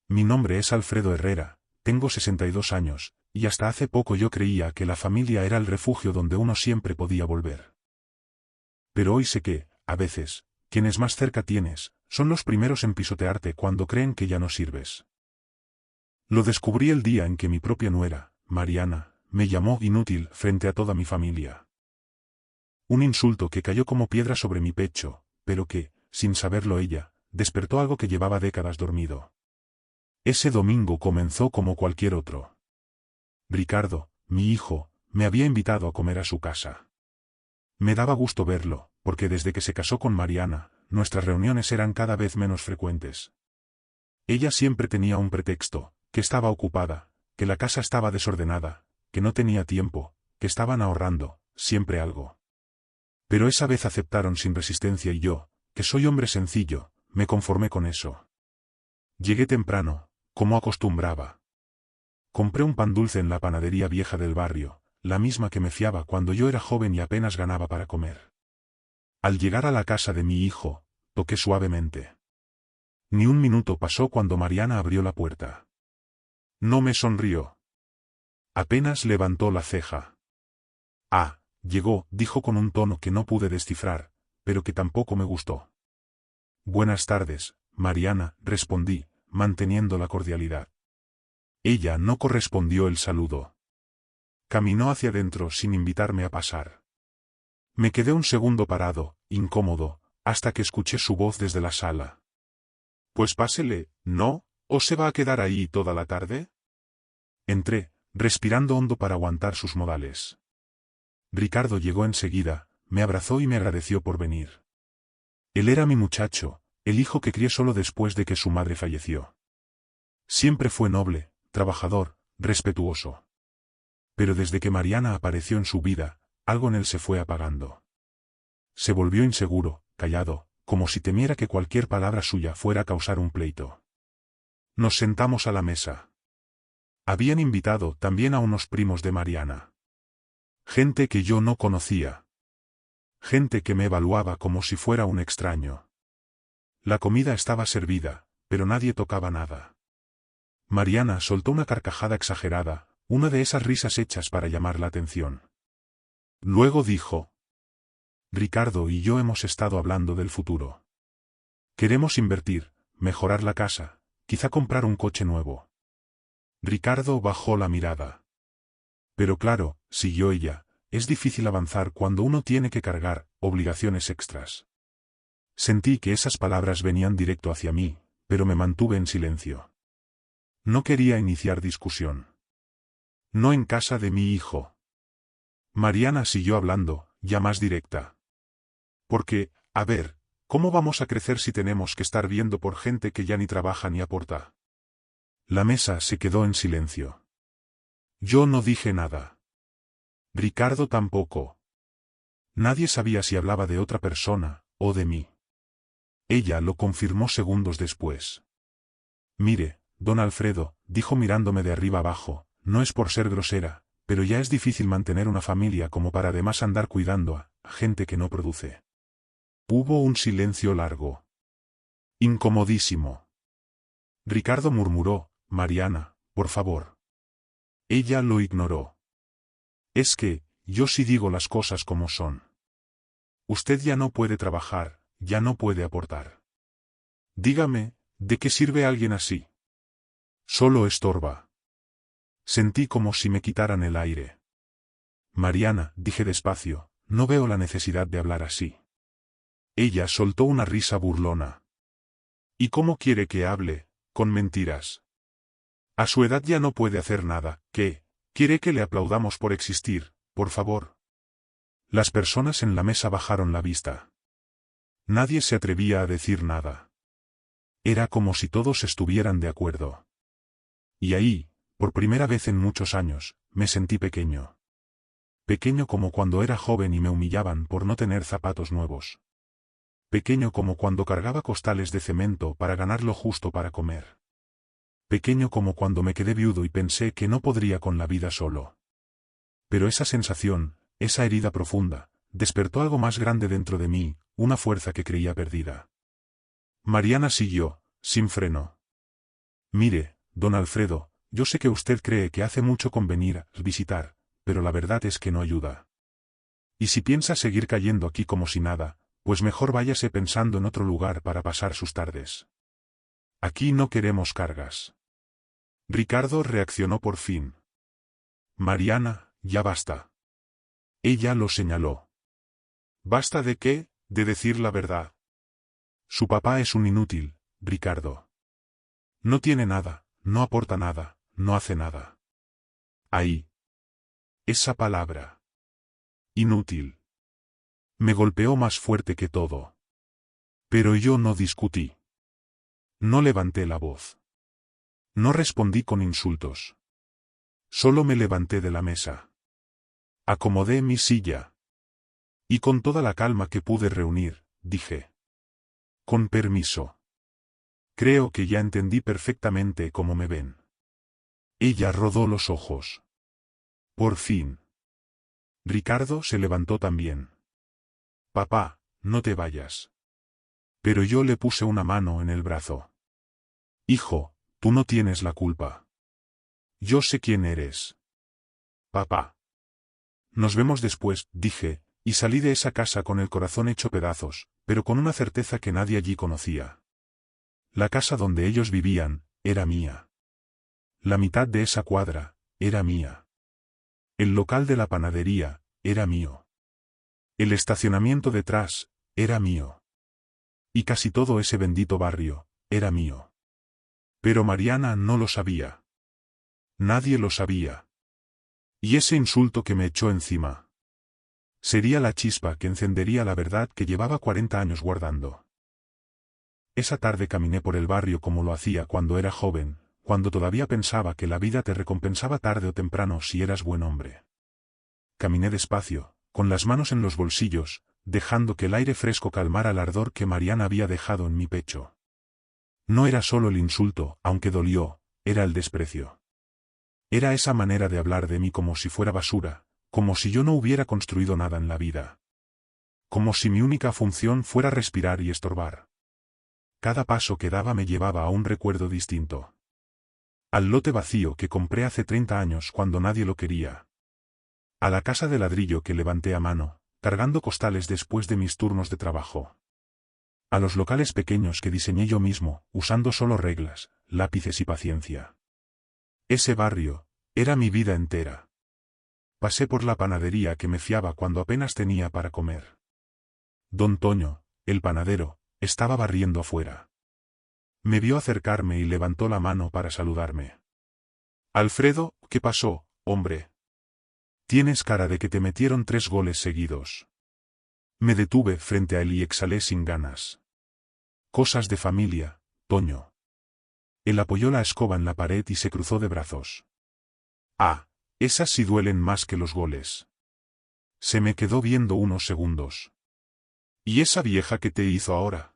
Mi nombre es Alfredo Herrera, tengo 62 años, y hasta hace poco yo creía que la familia era el refugio donde uno siempre podía volver. Pero hoy sé que, a veces, quienes más cerca tienes, son los primeros en pisotearte cuando creen que ya no sirves. Lo descubrí el día en que mi propia nuera, Mariana, me llamó inútil frente a toda mi familia. Un insulto que cayó como piedra sobre mi pecho, pero que, sin saberlo ella, despertó algo que llevaba décadas dormido. Ese domingo comenzó como cualquier otro. Ricardo, mi hijo, me había invitado a comer a su casa. Me daba gusto verlo, porque desde que se casó con Mariana, nuestras reuniones eran cada vez menos frecuentes. Ella siempre tenía un pretexto, que estaba ocupada, que la casa estaba desordenada, que no tenía tiempo, que estaban ahorrando, siempre algo. Pero esa vez aceptaron sin resistencia y yo, que soy hombre sencillo, me conformé con eso. Llegué temprano, como acostumbraba. Compré un pan dulce en la panadería vieja del barrio, la misma que me fiaba cuando yo era joven y apenas ganaba para comer. Al llegar a la casa de mi hijo, toqué suavemente. Ni un minuto pasó cuando Mariana abrió la puerta. No me sonrió. Apenas levantó la ceja. Ah, llegó, dijo con un tono que no pude descifrar, pero que tampoco me gustó. Buenas tardes, Mariana, respondí, manteniendo la cordialidad. Ella no correspondió el saludo. Caminó hacia adentro sin invitarme a pasar. Me quedé un segundo parado, incómodo, hasta que escuché su voz desde la sala. Pues pásele, ¿no? ¿O se va a quedar ahí toda la tarde? Entré, respirando hondo para aguantar sus modales. Ricardo llegó enseguida, me abrazó y me agradeció por venir. Él era mi muchacho, el hijo que crié solo después de que su madre falleció. Siempre fue noble, trabajador, respetuoso. Pero desde que Mariana apareció en su vida, algo en él se fue apagando. Se volvió inseguro, callado, como si temiera que cualquier palabra suya fuera a causar un pleito. Nos sentamos a la mesa. Habían invitado también a unos primos de Mariana. Gente que yo no conocía. Gente que me evaluaba como si fuera un extraño. La comida estaba servida, pero nadie tocaba nada. Mariana soltó una carcajada exagerada, una de esas risas hechas para llamar la atención. Luego dijo: Ricardo y yo hemos estado hablando del futuro. Queremos invertir, mejorar la casa, quizá comprar un coche nuevo. Ricardo bajó la mirada. Pero claro, siguió ella, es difícil avanzar cuando uno tiene que cargar obligaciones extras. Sentí que esas palabras venían directo hacia mí, pero me mantuve en silencio. No quería iniciar discusión. No en casa de mi hijo. Mariana siguió hablando, ya más directa. Porque, a ver, ¿cómo vamos a crecer si tenemos que estar viendo por gente que ya ni trabaja ni aporta? La mesa se quedó en silencio. Yo no dije nada. Ricardo tampoco. Nadie sabía si hablaba de otra persona, o de mí. Ella lo confirmó segundos después. Mire, don Alfredo, dijo mirándome de arriba abajo, no es por ser grosera, pero ya es difícil mantener una familia como para además andar cuidando a gente que no produce. Hubo un silencio largo. Incomodísimo. Ricardo murmuró: Mariana, por favor. Ella lo ignoró. Es que, yo sí digo las cosas como son. Usted ya no puede trabajar, ya no puede aportar. Dígame, ¿de qué sirve alguien así? Solo estorba. Sentí como si me quitaran el aire. Mariana, dije despacio, no veo la necesidad de hablar así. Ella soltó una risa burlona. ¿Y cómo quiere que hable? Con mentiras. A su edad ya no puede hacer nada. ¿Qué? ¿Quiere que le aplaudamos por existir, por favor? Las personas en la mesa bajaron la vista. Nadie se atrevía a decir nada. Era como si todos estuvieran de acuerdo. Y ahí, por primera vez en muchos años, me sentí pequeño. Pequeño como cuando era joven y me humillaban por no tener zapatos nuevos. Pequeño como cuando cargaba costales de cemento para ganar lo justo para comer. Pequeño como cuando me quedé viudo y pensé que no podría con la vida solo. Pero esa sensación, esa herida profunda, despertó algo más grande dentro de mí, una fuerza que creía perdida. Mariana siguió, sin freno. Mire, don Alfredo, yo sé que usted cree que hace mucho con venir a visitar, pero la verdad es que no ayuda. Y si piensa seguir cayendo aquí como si nada, pues mejor váyase pensando en otro lugar para pasar sus tardes. Aquí no queremos cargas. Ricardo reaccionó por fin. Mariana, ya basta. Ella lo señaló. ¿Basta de qué? De decir la verdad. Su papá es un inútil, Ricardo. No tiene nada, no aporta nada, no hace nada. Ahí. Esa palabra. Inútil. Me golpeó más fuerte que todo. Pero yo no discutí. No levanté la voz. No respondí con insultos. Solo me levanté de la mesa. Acomodé mi silla. Y con toda la calma que pude reunir, dije. Con permiso. Creo que ya entendí perfectamente cómo me ven. Ella rodó los ojos. Por fin. Ricardo se levantó también. Papá, no te vayas. Pero yo le puse una mano en el brazo. Hijo, tú no tienes la culpa. Yo sé quién eres. Papá. Nos vemos después, dije, y salí de esa casa con el corazón hecho pedazos, pero con una certeza que nadie allí conocía. La casa donde ellos vivían, era mía. La mitad de esa cuadra, era mía. El local de la panadería, era mío. El estacionamiento detrás, era mío. Y casi todo ese bendito barrio, era mío. Pero Mariana no lo sabía. Nadie lo sabía. Y ese insulto que me echó encima. Sería la chispa que encendería la verdad que llevaba 40 años guardando. Esa tarde caminé por el barrio como lo hacía cuando era joven, cuando todavía pensaba que la vida te recompensaba tarde o temprano si eras buen hombre. Caminé despacio, con las manos en los bolsillos, dejando que el aire fresco calmara el ardor que Mariana había dejado en mi pecho. No era solo el insulto, aunque dolió, era el desprecio. Era esa manera de hablar de mí como si fuera basura, como si yo no hubiera construido nada en la vida. Como si mi única función fuera respirar y estorbar. Cada paso que daba me llevaba a un recuerdo distinto. Al lote vacío que compré hace 30 años cuando nadie lo quería. A la casa de ladrillo que levanté a mano, cargando costales después de mis turnos de trabajo. A los locales pequeños que diseñé yo mismo, usando solo reglas, lápices y paciencia. Ese barrio, era mi vida entera. Pasé por la panadería que me fiaba cuando apenas tenía para comer. Don Toño, el panadero, estaba barriendo afuera. Me vio acercarme y levantó la mano para saludarme. Alfredo, ¿qué pasó, hombre? Tienes cara de que te metieron 3 goles seguidos. Me detuve frente a él y exhalé sin ganas. Cosas de familia, Toño. Él apoyó la escoba en la pared y se cruzó de brazos. Ah, esas sí duelen más que los goles. Se me quedó viendo unos segundos. ¿Y esa vieja qué te hizo ahora?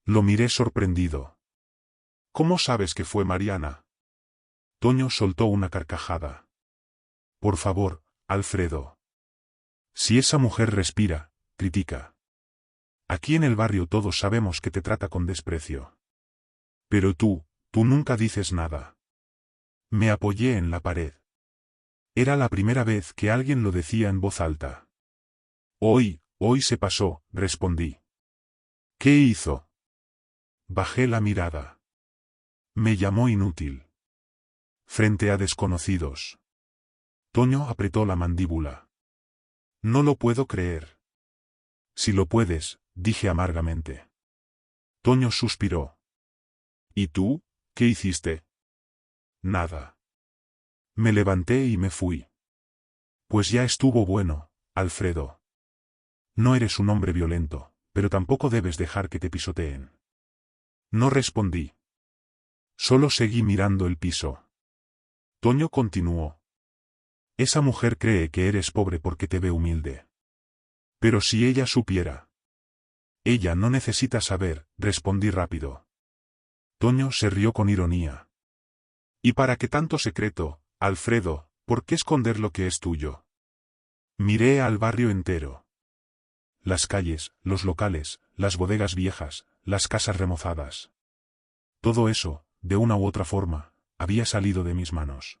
Lo miré sorprendido. ¿Cómo sabes que fue Mariana? Toño soltó una carcajada. Por favor, Alfredo. Si esa mujer respira, critica. Aquí en el barrio todos sabemos que te trata con desprecio. Pero tú nunca dices nada. Me apoyé en la pared. Era la primera vez que alguien lo decía en voz alta. Hoy se pasó, respondí. ¿Qué hizo? Bajé la mirada. Me llamó inútil. Frente a desconocidos. Toño apretó la mandíbula. No lo puedo creer. Si lo puedes, dije amargamente. Toño suspiró. ¿Y tú, qué hiciste? Nada. Me levanté y me fui. Pues ya estuvo bueno, Alfredo. No eres un hombre violento, pero tampoco debes dejar que te pisoteen. No respondí. Solo seguí mirando el piso. Toño continuó. Esa mujer cree que eres pobre porque te ve humilde. Pero si ella supiera. Ella no necesita saber, respondí rápido. Toño se rió con ironía. ¿Y para qué tanto secreto, Alfredo, por qué esconder lo que es tuyo? Miré al barrio entero. Las calles, los locales, las bodegas viejas, las casas remozadas. Todo eso, de una u otra forma, había salido de mis manos.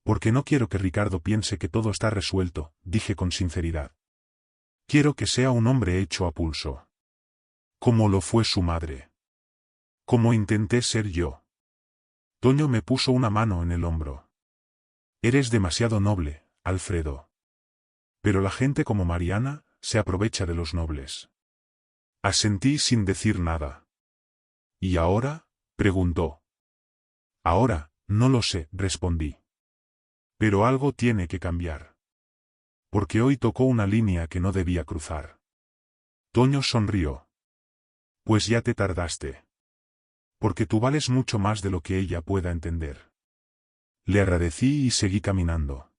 Porque no quiero que Ricardo piense que todo está resuelto, dije con sinceridad. Quiero que sea un hombre hecho a pulso. Como lo fue su madre. Como intenté ser yo. Toño me puso una mano en el hombro. Eres demasiado noble, Alfredo. Pero la gente como Mariana, se aprovecha de los nobles. Asentí sin decir nada. ¿Y ahora? Preguntó. Ahora, no lo sé, respondí. Pero algo tiene que cambiar. Porque hoy tocó una línea que no debía cruzar. Toño sonrió. Pues ya te tardaste. Porque tú vales mucho más de lo que ella pueda entender. Le agradecí y seguí caminando.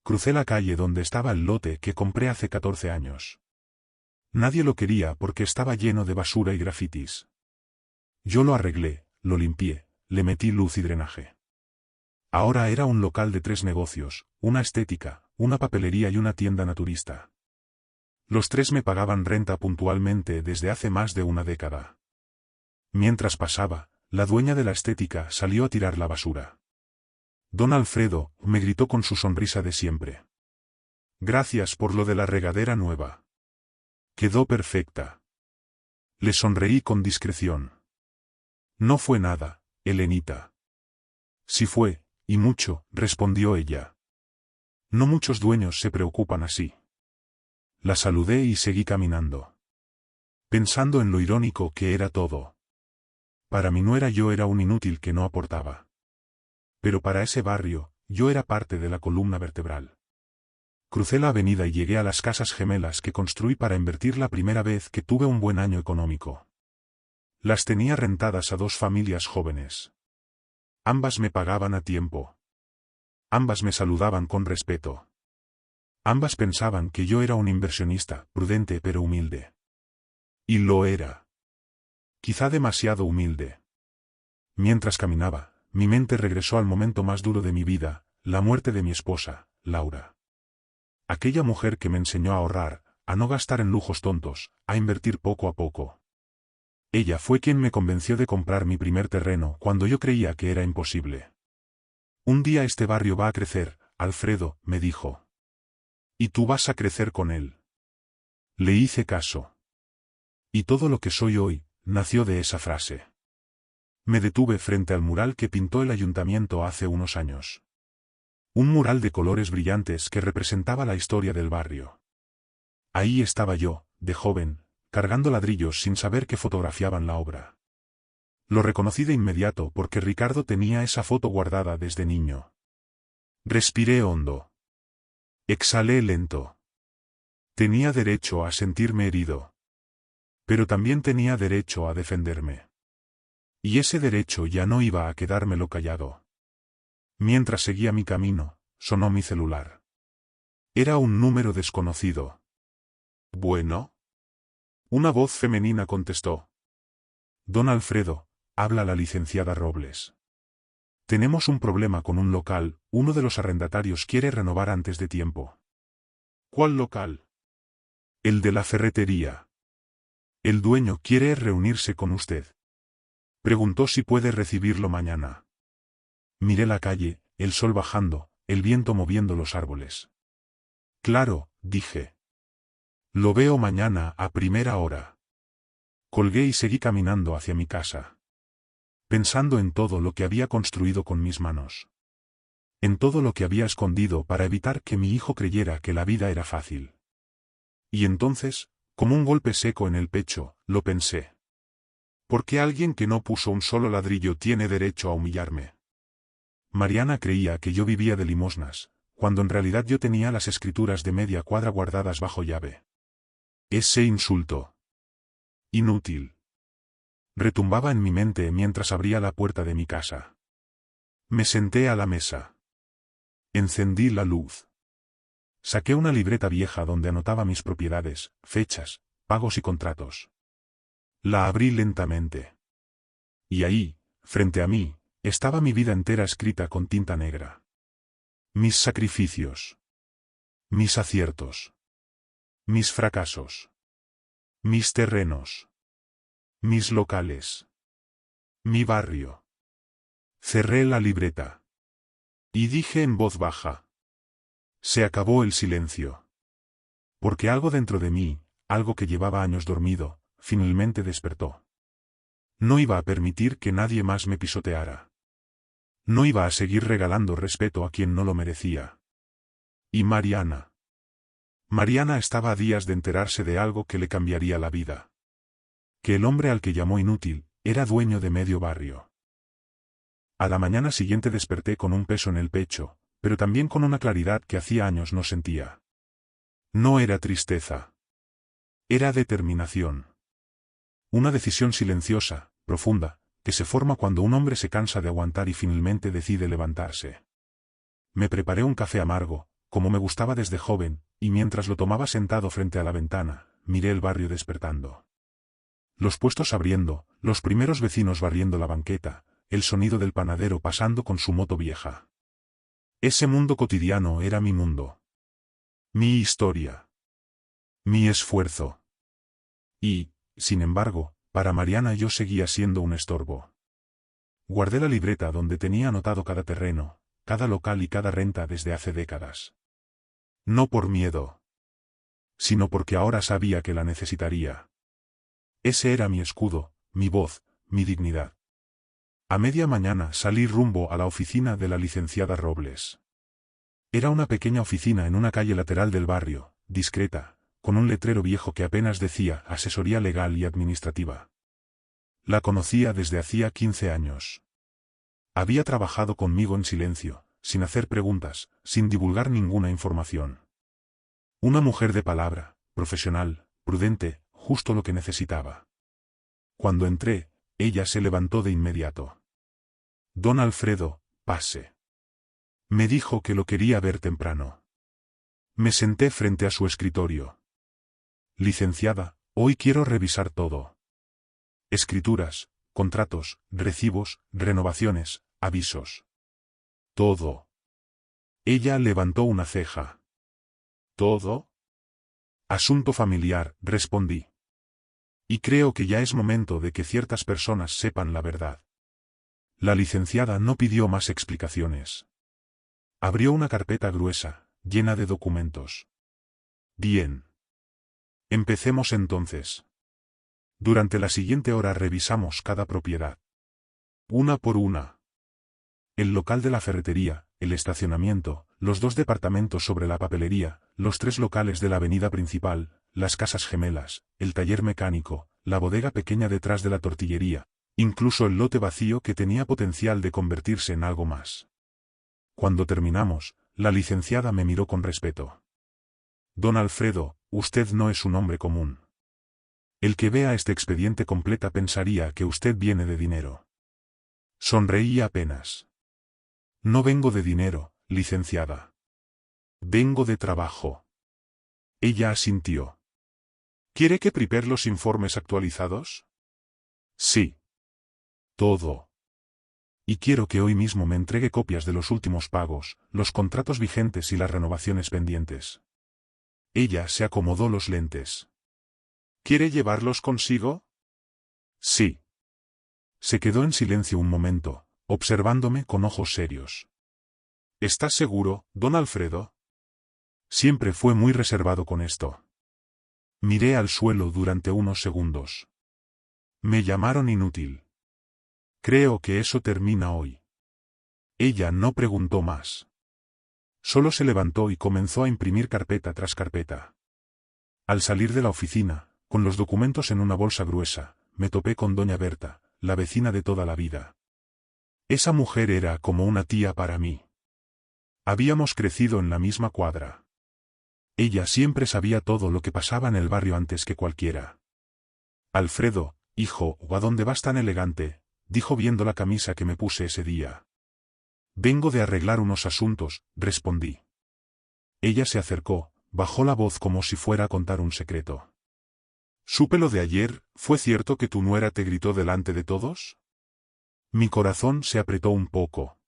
Crucé la calle donde estaba el lote que compré hace 14 años. Nadie lo quería porque estaba lleno de basura y grafitis. Yo lo arreglé, lo limpié, le metí luz y drenaje. Ahora era un local de 3 negocios, una estética, una papelería y una tienda naturista. Los 3 me pagaban renta puntualmente desde hace más de una década. Mientras pasaba, la dueña de la estética salió a tirar la basura. Don Alfredo, me gritó con su sonrisa de siempre. Gracias por lo de la regadera nueva. Quedó perfecta. Le sonreí con discreción. No fue nada, Elenita. Sí fue, y mucho, respondió ella. No muchos dueños se preocupan así. La saludé y seguí caminando. Pensando en lo irónico que era todo. Para mi nuera yo era un inútil que no aportaba. Pero para ese barrio, yo era parte de la columna vertebral. Crucé la avenida y llegué a las casas gemelas que construí para invertir la primera vez que tuve un buen año económico. Las tenía rentadas a 2 familias jóvenes. Ambas me pagaban a tiempo. Ambas me saludaban con respeto. Ambas pensaban que yo era un inversionista, prudente pero humilde. Y lo era. Quizá demasiado humilde. Mientras caminaba, mi mente regresó al momento más duro de mi vida, la muerte de mi esposa, Laura. Aquella mujer que me enseñó a ahorrar, a no gastar en lujos tontos, a invertir poco a poco. Ella fue quien me convenció de comprar mi primer terreno cuando yo creía que era imposible. Un día este barrio va a crecer, Alfredo, me dijo. Y tú vas a crecer con él. Le hice caso. Y todo lo que soy hoy, nació de esa frase. Me detuve frente al mural que pintó el ayuntamiento hace unos años. Un mural de colores brillantes que representaba la historia del barrio. Ahí estaba yo, de joven, cargando ladrillos sin saber que fotografiaban la obra. Lo reconocí de inmediato porque Ricardo tenía esa foto guardada desde niño. Respiré hondo. Exhalé lento. Tenía derecho a sentirme herido. Pero también tenía derecho a defenderme. Y ese derecho ya no iba a quedármelo callado. Mientras seguía mi camino, sonó mi celular. Era un número desconocido. ¿Bueno? Una voz femenina contestó. Don Alfredo, habla la licenciada Robles. Tenemos un problema con un local, uno de los arrendatarios quiere renovar antes de tiempo. ¿Cuál local? El de la ferretería. El dueño quiere reunirse con usted. Preguntó si puede recibirlo mañana. Miré la calle, el sol bajando, el viento moviendo los árboles. Claro, dije. Lo veo mañana a primera hora. Colgué y seguí caminando hacia mi casa. Pensando en todo lo que había construido con mis manos. En todo lo que había escondido para evitar que mi hijo creyera que la vida era fácil. Y entonces, como un golpe seco en el pecho, lo pensé. ¿Por qué alguien que no puso un solo ladrillo tiene derecho a humillarme? Mariana creía que yo vivía de limosnas, cuando en realidad yo tenía las escrituras de media cuadra guardadas bajo llave. Ese insulto. Inútil. Retumbaba en mi mente mientras abría la puerta de mi casa. Me senté a la mesa. Encendí la luz. Saqué una libreta vieja donde anotaba mis propiedades, fechas, pagos y contratos. La abrí lentamente. Y ahí, frente a mí, estaba mi vida entera escrita con tinta negra. Mis sacrificios. Mis aciertos. Mis fracasos. Mis terrenos. Mis locales. Mi barrio. Cerré la libreta. Y dije en voz baja. Se acabó el silencio. Porque algo dentro de mí, algo que llevaba años dormido, finalmente despertó. No iba a permitir que nadie más me pisoteara. No iba a seguir regalando respeto a quien no lo merecía. Y Mariana. Mariana estaba a días de enterarse de algo que le cambiaría la vida. Que el hombre al que llamó inútil, era dueño de medio barrio. A la mañana siguiente desperté con un peso en el pecho, pero también con una claridad que hacía años no sentía. No era tristeza. Era determinación. Una decisión silenciosa, profunda, que se forma cuando un hombre se cansa de aguantar y finalmente decide levantarse. Me preparé un café amargo, como me gustaba desde joven, y mientras lo tomaba sentado frente a la ventana, miré el barrio despertando. Los puestos abriendo, los primeros vecinos barriendo la banqueta, el sonido del panadero pasando con su moto vieja. Ese mundo cotidiano era mi mundo. Mi historia. Mi esfuerzo. Y, sin embargo, para Mariana yo seguía siendo un estorbo. Guardé la libreta donde tenía anotado cada terreno, cada local y cada renta desde hace décadas. No por miedo, sino porque ahora sabía que la necesitaría. Ese era mi escudo, mi voz, mi dignidad. A media mañana salí rumbo a la oficina de la licenciada Robles. Era una pequeña oficina en una calle lateral del barrio, discreta, con un letrero viejo que apenas decía asesoría legal y administrativa. La conocía desde hacía 15 años. Había trabajado conmigo en silencio, sin hacer preguntas, sin divulgar ninguna información. Una mujer de palabra, profesional, prudente, justo lo que necesitaba. Cuando entré, ella se levantó de inmediato. Don Alfredo, pase. Me dijo que lo quería ver temprano. Me senté frente a su escritorio. Licenciada, hoy quiero revisar todo. Escrituras, contratos, recibos, renovaciones, avisos. Todo. Ella levantó una ceja. ¿Todo? Asunto familiar, respondí. Y creo que ya es momento de que ciertas personas sepan la verdad. La licenciada no pidió más explicaciones. Abrió una carpeta gruesa, llena de documentos. Bien. Empecemos entonces. Durante la siguiente hora revisamos cada propiedad. Una por una. El local de la ferretería, el estacionamiento, los 2 departamentos sobre la papelería, los 3 locales de la avenida principal, las casas gemelas, el taller mecánico, la bodega pequeña detrás de la tortillería, incluso el lote vacío que tenía potencial de convertirse en algo más. Cuando terminamos, la licenciada me miró con respeto. Don Alfredo, usted no es un hombre común. El que vea este expediente completa pensaría que usted viene de dinero. Sonreí apenas. No vengo de dinero, licenciada. Vengo de trabajo. Ella asintió. ¿Quiere que prepare los informes actualizados? Sí. Todo. Y quiero que hoy mismo me entregue copias de los últimos pagos, los contratos vigentes y las renovaciones pendientes. Ella se acomodó los lentes. ¿Quiere llevarlos consigo? Sí. Se quedó en silencio un momento, observándome con ojos serios. ¿Estás seguro, don Alfredo? Siempre fue muy reservado con esto. Miré al suelo durante unos segundos. Me llamaron inútil. Creo que eso termina hoy. Ella no preguntó más. Solo se levantó y comenzó a imprimir carpeta tras carpeta. Al salir de la oficina, con los documentos en una bolsa gruesa, me topé con doña Berta, la vecina de toda la vida. Esa mujer era como una tía para mí. Habíamos crecido en la misma cuadra. Ella siempre sabía todo lo que pasaba en el barrio antes que cualquiera. Alfredo, hijo, ¿a dónde vas tan elegante?, dijo viendo la camisa que me puse ese día. Vengo de arreglar unos asuntos, respondí. Ella se acercó, bajó la voz como si fuera a contar un secreto. Supe lo de ayer, ¿fue cierto que tu nuera te gritó delante de todos? Mi corazón se apretó un poco.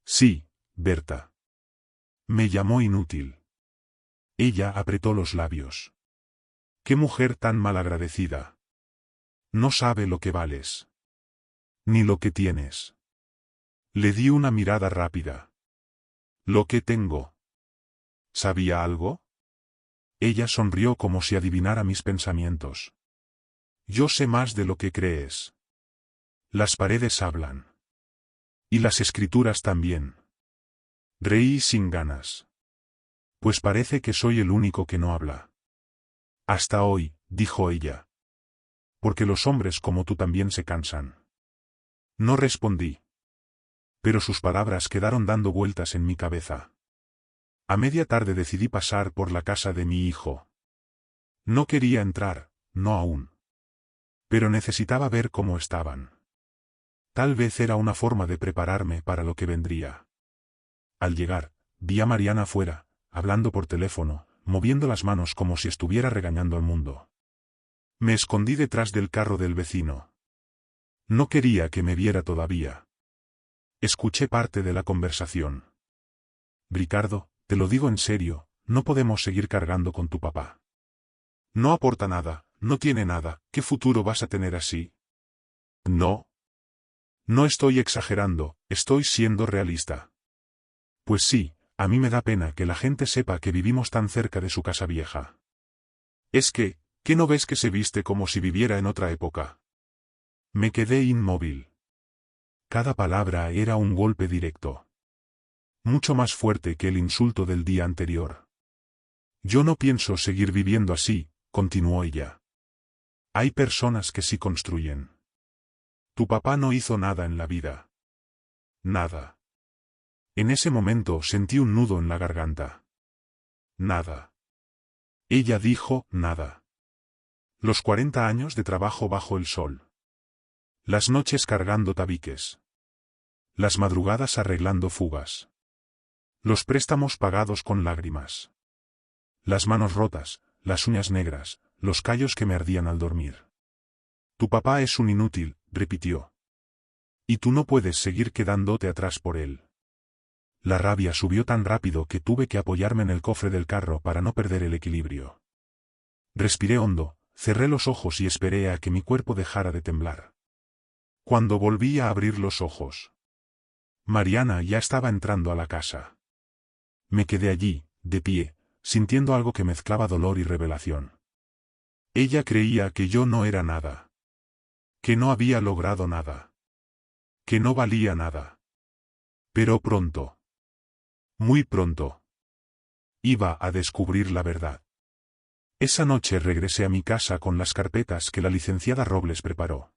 Sí, Berta. Me llamó inútil. Ella apretó los labios. ¡Qué mujer tan malagradecida! No sabe lo que vales. Ni lo que tienes. Le di una mirada rápida. ¿Lo que tengo? ¿Sabía algo? Ella sonrió como si adivinara mis pensamientos. Yo sé más de lo que crees. Las paredes hablan. Y las escrituras también. Reí sin ganas. Pues parece que soy el único que no habla. Hasta hoy, dijo ella. Porque los hombres como tú también se cansan. No respondí. Pero sus palabras quedaron dando vueltas en mi cabeza. A media tarde decidí pasar por la casa de mi hijo. No quería entrar, no aún. Pero necesitaba ver cómo estaban. Tal vez era una forma de prepararme para lo que vendría. Al llegar, vi a Mariana afuera, hablando por teléfono, moviendo las manos como si estuviera regañando al mundo. Me escondí detrás del carro del vecino. No quería que me viera todavía. Escuché parte de la conversación. Ricardo, te lo digo en serio, no podemos seguir cargando con tu papá. No aporta nada, no tiene nada, ¿qué futuro vas a tener así? No. No estoy exagerando, estoy siendo realista. Pues sí, a mí me da pena que la gente sepa que vivimos tan cerca de su casa vieja. Es que, ¿qué no ves que se viste como si viviera en otra época? Me quedé inmóvil. Cada palabra era un golpe directo. Mucho más fuerte que el insulto del día anterior. Yo no pienso seguir viviendo así, continuó ella. Hay personas que sí construyen. Tu papá no hizo nada en la vida. Nada. En ese momento sentí un nudo en la garganta. Nada. Ella dijo, nada. Los 40 años de trabajo bajo el sol. Las noches cargando tabiques. Las madrugadas arreglando fugas. Los préstamos pagados con lágrimas. Las manos rotas, las uñas negras, los callos que me ardían al dormir. Tu papá es un inútil, repitió. Y tú no puedes seguir quedándote atrás por él. La rabia subió tan rápido que tuve que apoyarme en el cofre del carro para no perder el equilibrio. Respiré hondo, cerré los ojos y esperé a que mi cuerpo dejara de temblar. Cuando volví a abrir los ojos, Mariana ya estaba entrando a la casa. Me quedé allí, de pie, sintiendo algo que mezclaba dolor y revelación. Ella creía que yo no era nada. Que no había logrado nada. Que no valía nada. Pero pronto. Muy pronto. Iba a descubrir la verdad. Esa noche regresé a mi casa con las carpetas que la licenciada Robles preparó.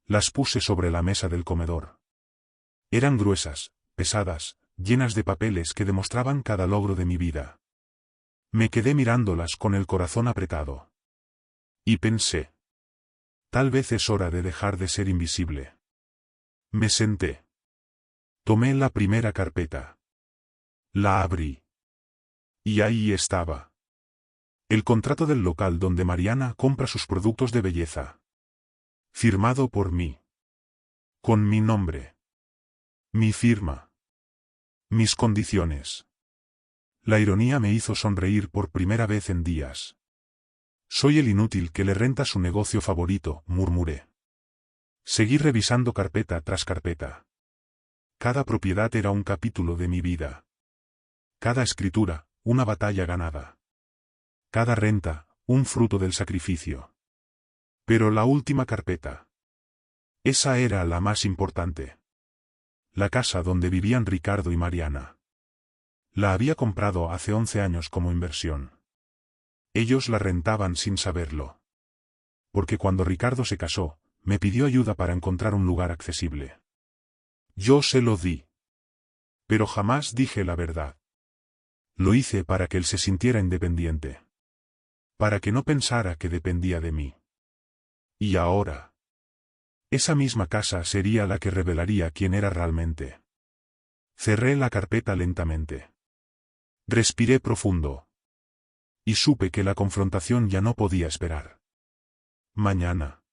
Las puse sobre la mesa del comedor. Eran gruesas, pesadas, llenas de papeles que demostraban cada logro de mi vida. Me quedé mirándolas con el corazón apretado. Y pensé. Tal vez es hora de dejar de ser invisible. Me senté. Tomé la primera carpeta. La abrí. Y ahí estaba. El contrato del local donde Mariana compra sus productos de belleza. Firmado por mí. Con mi nombre. Mi firma. Mis condiciones. La ironía me hizo sonreír por primera vez en días. Soy el inútil que le renta su negocio favorito, murmuré. Seguí revisando carpeta tras carpeta. Cada propiedad era un capítulo de mi vida. Cada escritura, una batalla ganada. Cada renta, un fruto del sacrificio. Pero la última carpeta. Esa era la más importante. La casa donde vivían Ricardo y Mariana. La había comprado hace 11 años como inversión. Ellos la rentaban sin saberlo. Porque cuando Ricardo se casó, me pidió ayuda para encontrar un lugar accesible. Yo se lo di. Pero jamás dije la verdad. Lo hice para que él se sintiera independiente. Para que no pensara que dependía de mí. Y ahora. Esa misma casa sería la que revelaría quién era realmente. Cerré la carpeta lentamente. Respiré profundo. Y supe que la confrontación ya no podía esperar. Mañana.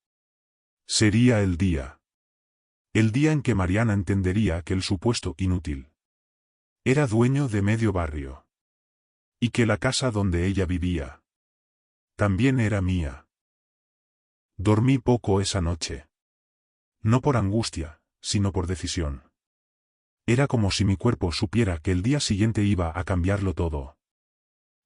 Sería el día. El día en que Mariana entendería que el supuesto inútil era dueño de medio barrio. Y que la casa donde ella vivía también era mía. Dormí poco esa noche. No por angustia, sino por decisión. Era como si mi cuerpo supiera que el día siguiente iba a cambiarlo todo.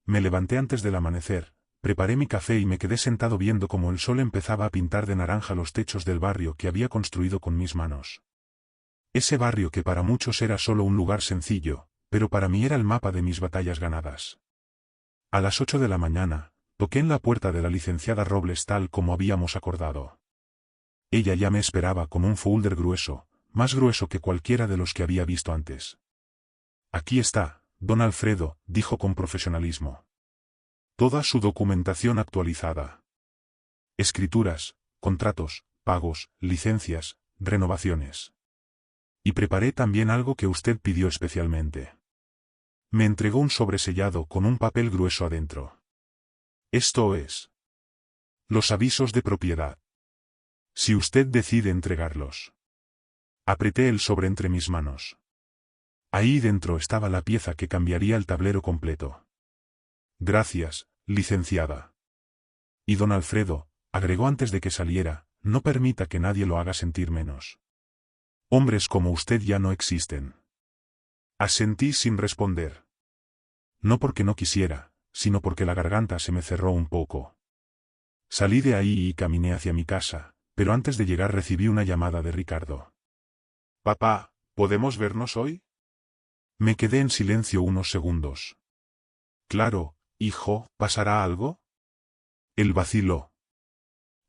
Me levanté antes del amanecer, preparé mi café y me quedé sentado viendo cómo el sol empezaba a pintar de naranja los techos del barrio que había construido con mis manos. Ese barrio que para muchos era solo un lugar sencillo, pero para mí era el mapa de mis batallas ganadas. A las 8 de la mañana, toqué en la puerta de la licenciada Robles tal como habíamos acordado. Ella ya me esperaba con un folder grueso, más grueso que cualquiera de los que había visto antes. Aquí está, don Alfredo, dijo con profesionalismo. Toda su documentación actualizada. Escrituras, contratos, pagos, licencias, renovaciones. Y preparé también algo que usted pidió especialmente. Me entregó un sobresellado con un papel grueso adentro. Esto es. Los avisos de propiedad. Si usted decide entregarlos. Apreté el sobre entre mis manos. Ahí dentro estaba la pieza que cambiaría el tablero completo. Gracias, licenciada. Y don Alfredo, agregó antes de que saliera, no permita que nadie lo haga sentir menos. Hombres como usted ya no existen. Asentí sin responder. No porque no quisiera, sino porque la garganta se me cerró un poco. Salí de ahí y caminé hacia mi casa, pero antes de llegar recibí una llamada de Ricardo. Papá, ¿podemos vernos hoy? Me quedé en silencio unos segundos. Claro, hijo, ¿pasará algo? Él vaciló.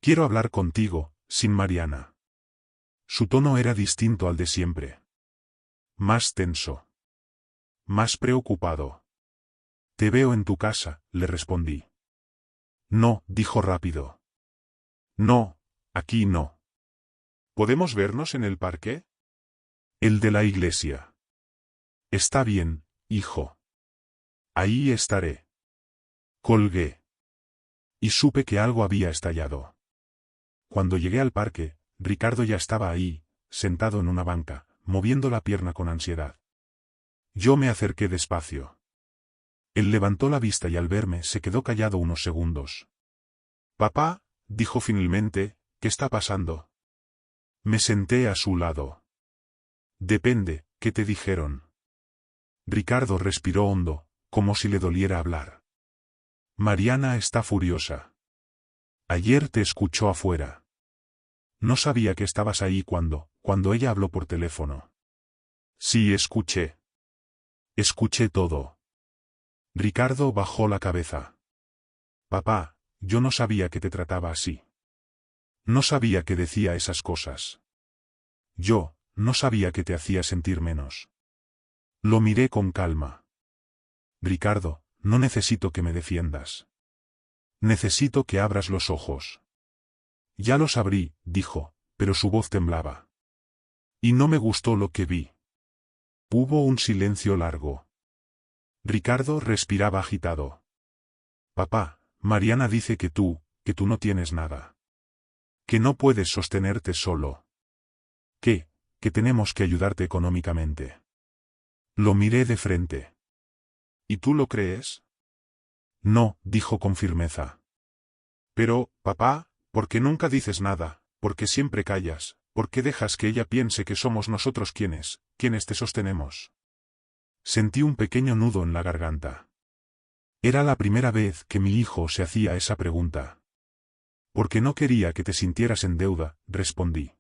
Quiero hablar contigo, sin Mariana. Su tono era distinto al de siempre. Más tenso. Más preocupado. Te veo en tu casa, le respondí. No, dijo rápido. No, aquí no. ¿Podemos vernos en el parque? El de la iglesia. Está bien, hijo. Ahí estaré. Colgué. Y supe que algo había estallado. Cuando llegué al parque, Ricardo ya estaba ahí, sentado en una banca, moviendo la pierna con ansiedad. Yo me acerqué despacio. Él levantó la vista y al verme se quedó callado unos segundos. Papá, dijo finalmente, ¿qué está pasando? Me senté a su lado. Depende, ¿qué te dijeron? Ricardo respiró hondo, como si le doliera hablar. Mariana está furiosa. Ayer te escuchó afuera. No sabía que estabas ahí cuando ella habló por teléfono. Sí, escuché. Escuché todo. Ricardo bajó la cabeza. Papá, yo no sabía que te trataba así. No sabía que decía esas cosas. Yo, no sabía que te hacía sentir menos. Lo miré con calma. Ricardo, no necesito que me defiendas. Necesito que abras los ojos. Ya los abrí, dijo, pero su voz temblaba. Y no me gustó lo que vi. Hubo un silencio largo. Ricardo respiraba agitado. Papá, Mariana dice que tú no tienes nada. Que no puedes sostenerte solo. Que tenemos que ayudarte económicamente. Lo miré de frente. ¿Y tú lo crees? No, dijo con firmeza. Pero, papá, ¿por qué nunca dices nada? ¿Por qué siempre callas? ¿Por qué dejas que ella piense que somos nosotros quienes te sostenemos? Sentí un pequeño nudo en la garganta. Era la primera vez que mi hijo se hacía esa pregunta. Porque no quería que te sintieras en deuda, respondí.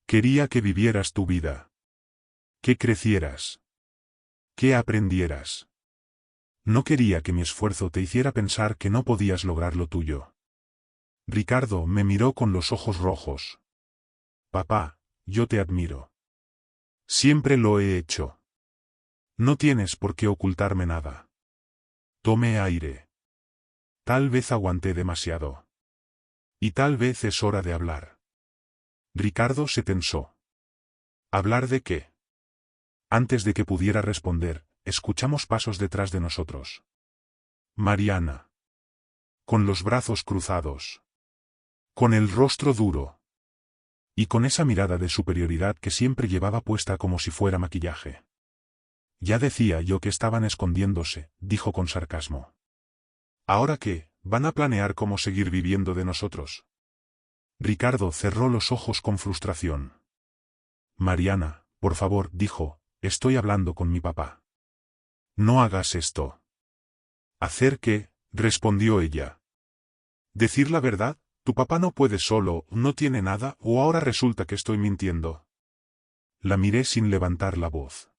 Quería que vivieras tu vida. Que crecieras. Que aprendieras. No quería que mi esfuerzo te hiciera pensar que no podías lograr lo tuyo. Ricardo me miró con los ojos rojos. Papá, yo te admiro. Siempre lo he hecho. No tienes por qué ocultarme nada. Tomé aire. Tal vez aguanté demasiado. Y tal vez es hora de hablar. Ricardo se tensó. ¿Hablar de qué? Antes de que pudiera responder, escuchamos pasos detrás de nosotros. Mariana. Con los brazos cruzados. Con el rostro duro. Y con esa mirada de superioridad que siempre llevaba puesta como si fuera maquillaje. Ya decía yo que estaban escondiéndose, dijo con sarcasmo. ¿Ahora qué, van a planear cómo seguir viviendo de nosotros? Ricardo cerró los ojos con frustración. Mariana, por favor, dijo, estoy hablando con mi papá. No hagas esto. ¿Hacer qué? Respondió ella. Decir la verdad, tu papá no puede solo, no tiene nada, o ahora resulta que estoy mintiendo. La miré sin levantar la voz.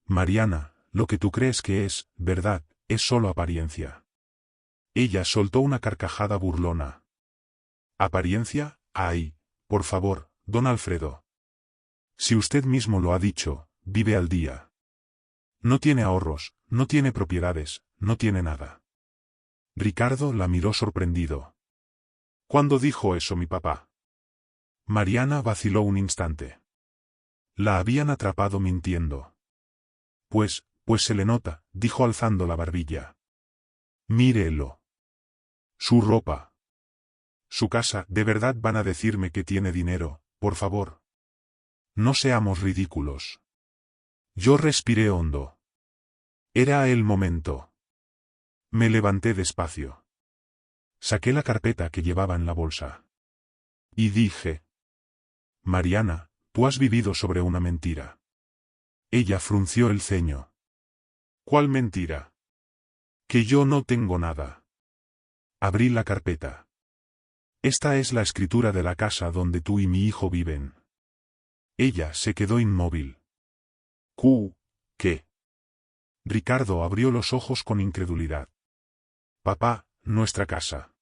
Mariana, lo que tú crees que es, verdad, es solo apariencia. Ella soltó una carcajada burlona. ¿Apariencia? Ay, por favor, don Alfredo. Si usted mismo lo ha dicho, vive al día. No tiene ahorros, no tiene propiedades, no tiene nada. Ricardo la miró sorprendido. ¿Cuándo dijo eso mi papá? Mariana vaciló un instante. La habían atrapado mintiendo. Pues se le nota, dijo alzando la barbilla. Mírelo. Su ropa. Su casa, ¿de verdad van a decirme que tiene dinero, por favor? No seamos ridículos. Yo respiré hondo. Era el momento. Me levanté despacio. Saqué la carpeta que llevaba en la bolsa. Y dije: Mariana, tú has vivido sobre una mentira. Ella frunció el ceño. ¿Cuál mentira? Que yo no tengo nada. Abrí la carpeta. Esta es la escritura de la casa donde tú y mi hijo viven. Ella se quedó inmóvil. ¿Qué? Ricardo abrió los ojos con incredulidad. Papá, nuestra casa.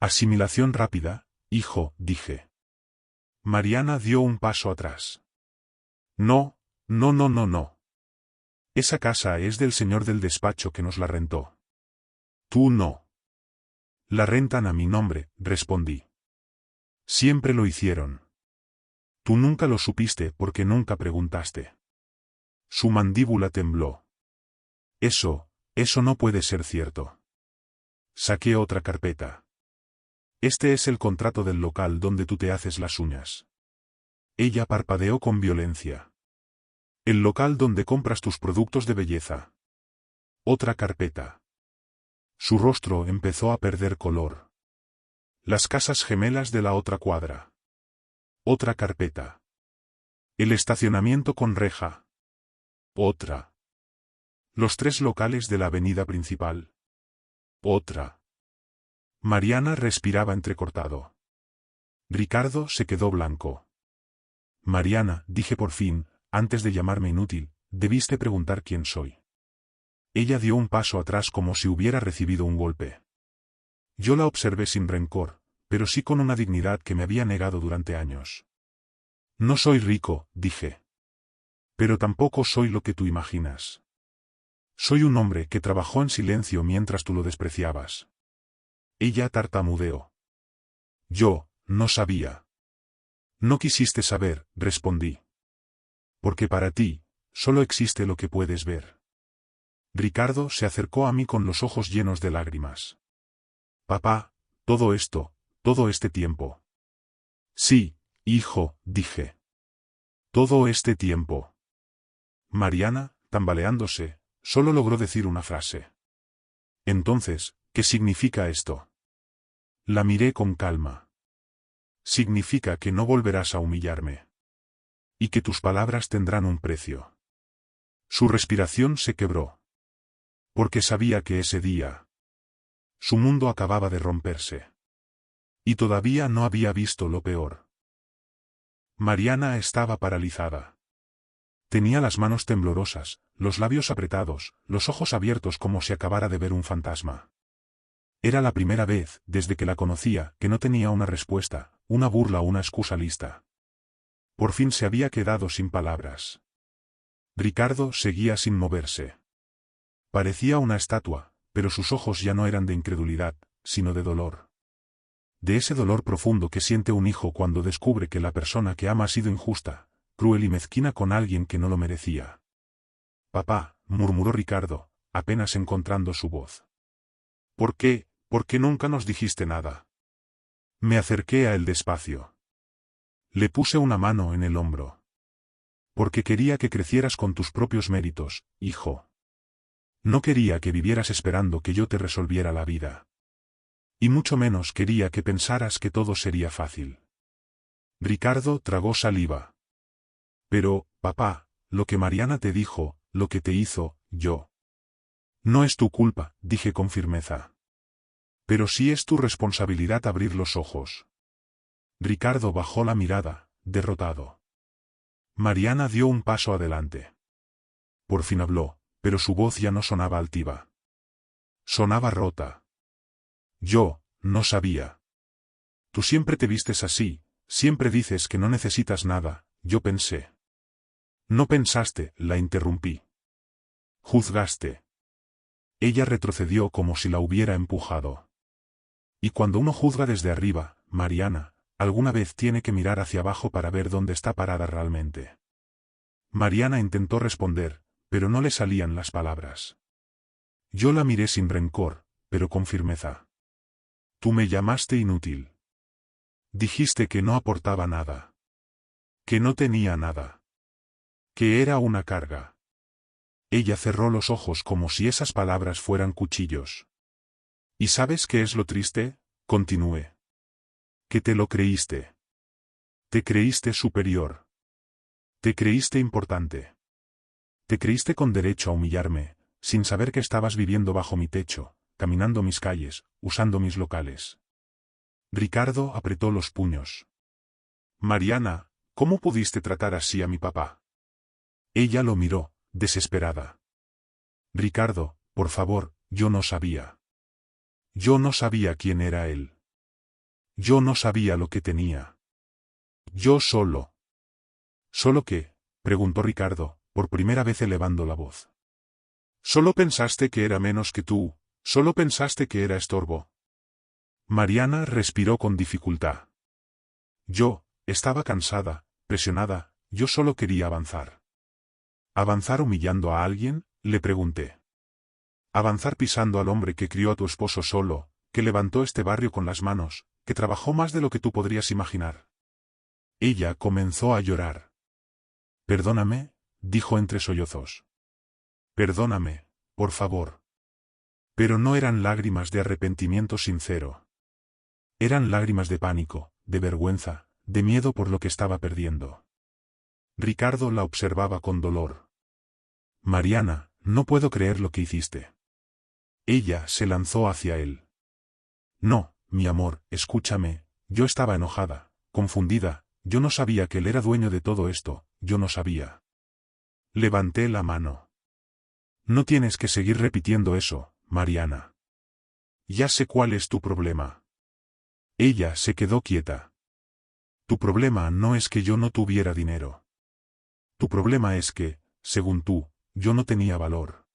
Asimilación rápida, hijo, dije. Mariana dio un paso atrás. No. Esa casa es del señor del despacho que nos la rentó. Tú no. La rentan a mi nombre, respondí. Siempre lo hicieron. Tú nunca lo supiste porque nunca preguntaste. Su mandíbula tembló. Eso no puede ser cierto. Saqué otra carpeta. Este es el contrato del local donde tú te haces las uñas. Ella parpadeó con violencia. El local donde compras tus productos de belleza. Otra carpeta. Su rostro empezó a perder color. Las casas gemelas de la otra cuadra. Otra carpeta. El estacionamiento con reja. Otra. Los 3 locales de la avenida principal. Otra. Mariana respiraba entrecortado. Ricardo se quedó blanco. Mariana, dije por fin, antes de llamarme inútil, debiste preguntar quién soy. Ella dio un paso atrás como si hubiera recibido un golpe. Yo la observé sin rencor, pero sí con una dignidad que me había negado durante años. No soy rico, dije. Pero tampoco soy lo que tú imaginas. Soy un hombre que trabajó en silencio mientras tú lo despreciabas. Ella tartamudeó. Yo, no sabía. No quisiste saber, respondí. Porque para ti, solo existe lo que puedes ver. Ricardo se acercó a mí con los ojos llenos de lágrimas. Papá, todo este tiempo. Sí, hijo, dije. Todo este tiempo. Mariana, tambaleándose, solo logró decir una frase. Entonces, ¿qué significa esto? La miré con calma. Significa que no volverás a humillarme. Y que tus palabras tendrán un precio. Su respiración se quebró. Porque sabía que ese día, su mundo acababa de romperse. Y todavía no había visto lo peor. Mariana estaba paralizada. Tenía las manos temblorosas, los labios apretados, los ojos abiertos como si acabara de ver un fantasma. Era la primera vez, desde que la conocía, que no tenía una respuesta, una burla o una excusa lista. Por fin se había quedado sin palabras. Ricardo seguía sin moverse. Parecía una estatua, pero sus ojos ya no eran de incredulidad, sino de dolor. De ese dolor profundo que siente un hijo cuando descubre que la persona que ama ha sido injusta, cruel y mezquina con alguien que no lo merecía. Papá, murmuró Ricardo, apenas encontrando su voz. ¿Por qué nunca nos dijiste nada? Me acerqué a él despacio. Le puse una mano en el hombro. Porque quería que crecieras con tus propios méritos, hijo. No quería que vivieras esperando que yo te resolviera la vida. Y mucho menos quería que pensaras que todo sería fácil. Ricardo tragó saliva. Pero, papá, lo que Mariana te dijo, lo que te hizo, yo. No es tu culpa, dije con firmeza. Pero sí es tu responsabilidad abrir los ojos. Ricardo bajó la mirada, derrotado. Mariana dio un paso adelante. Por fin habló, pero su voz ya no sonaba altiva. Sonaba rota. Yo, no sabía. Tú siempre te vistes así, siempre dices que no necesitas nada, yo pensé. No pensaste, la interrumpí. Juzgaste. Ella retrocedió como si la hubiera empujado. Y cuando uno juzga desde arriba, Mariana, alguna vez tiene que mirar hacia abajo para ver dónde está parada realmente. Mariana intentó responder, pero no le salían las palabras. Yo la miré sin rencor, pero con firmeza. Tú me llamaste inútil. Dijiste que no aportaba nada. Que no tenía nada. Que era una carga. Ella cerró los ojos como si esas palabras fueran cuchillos. ¿Y sabes qué es lo triste? Continué. Que te lo creíste. Te creíste superior. Te creíste importante. Te creíste con derecho a humillarme, sin saber que estabas viviendo bajo mi techo, caminando mis calles, usando mis locales. Ricardo apretó los puños. Mariana, ¿cómo pudiste tratar así a mi papá? Ella lo miró, desesperada. Ricardo, por favor, yo no sabía. Yo no sabía quién era él. Yo no sabía lo que tenía. Yo solo. ¿Solo qué? Preguntó Ricardo, por primera vez elevando la voz. Solo pensaste que era menos que tú, solo pensaste que era estorbo. Mariana respiró con dificultad. Yo, estaba cansada, presionada, yo solo quería avanzar. ¿Avanzar humillando a alguien? Le pregunté. Avanzar pisando al hombre que crió a tu esposo solo, que levantó este barrio con las manos, que trabajó más de lo que tú podrías imaginar. Ella comenzó a llorar. Perdóname, dijo entre sollozos. Perdóname, por favor. Pero no eran lágrimas de arrepentimiento sincero. Eran lágrimas de pánico, de vergüenza, de miedo por lo que estaba perdiendo. Ricardo la observaba con dolor. Mariana, no puedo creer lo que hiciste. Ella se lanzó hacia él. No, mi amor, escúchame, yo estaba enojada, confundida, yo no sabía que él era dueño de todo esto, yo no sabía. Levanté la mano. No tienes que seguir repitiendo eso, Mariana. Ya sé cuál es tu problema. Ella se quedó quieta. Tu problema no es que yo no tuviera dinero. Tu problema es que, según tú, yo no tenía valor.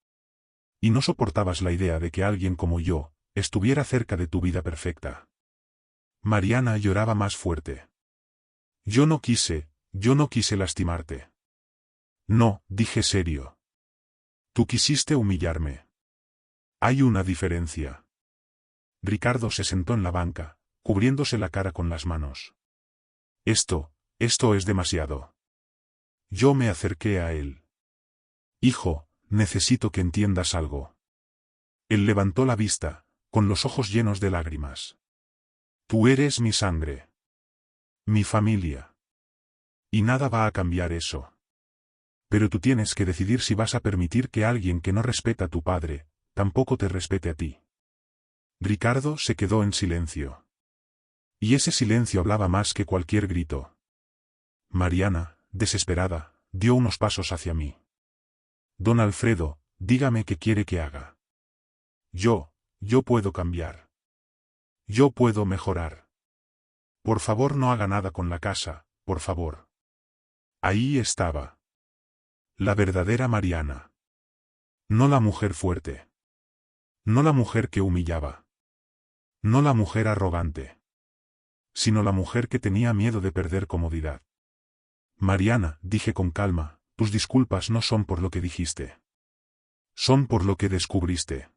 Y no soportabas la idea de que alguien como yo, estuviera cerca de tu vida perfecta. Mariana lloraba más fuerte. Yo no quise lastimarte. No, dije serio. Tú quisiste humillarme. Hay una diferencia. Ricardo se sentó en la banca, cubriéndose la cara con las manos. Esto es demasiado. Yo me acerqué a él. Hijo, necesito que entiendas algo. Él levantó la vista, con los ojos llenos de lágrimas. Tú eres mi sangre. Mi familia. Y nada va a cambiar eso. Pero tú tienes que decidir si vas a permitir que alguien que no respeta a tu padre, tampoco te respete a ti. Ricardo se quedó en silencio. Y ese silencio hablaba más que cualquier grito. Mariana, desesperada, dio unos pasos hacia mí. Don Alfredo, dígame qué quiere que haga. Yo puedo cambiar. Yo puedo mejorar. Por favor no haga nada con la casa, por favor. Ahí estaba. La verdadera Mariana. No la mujer fuerte. No la mujer que humillaba. No la mujer arrogante. Sino la mujer que tenía miedo de perder comodidad. Mariana, dije con calma, tus disculpas no son por lo que dijiste. Son por lo que descubriste.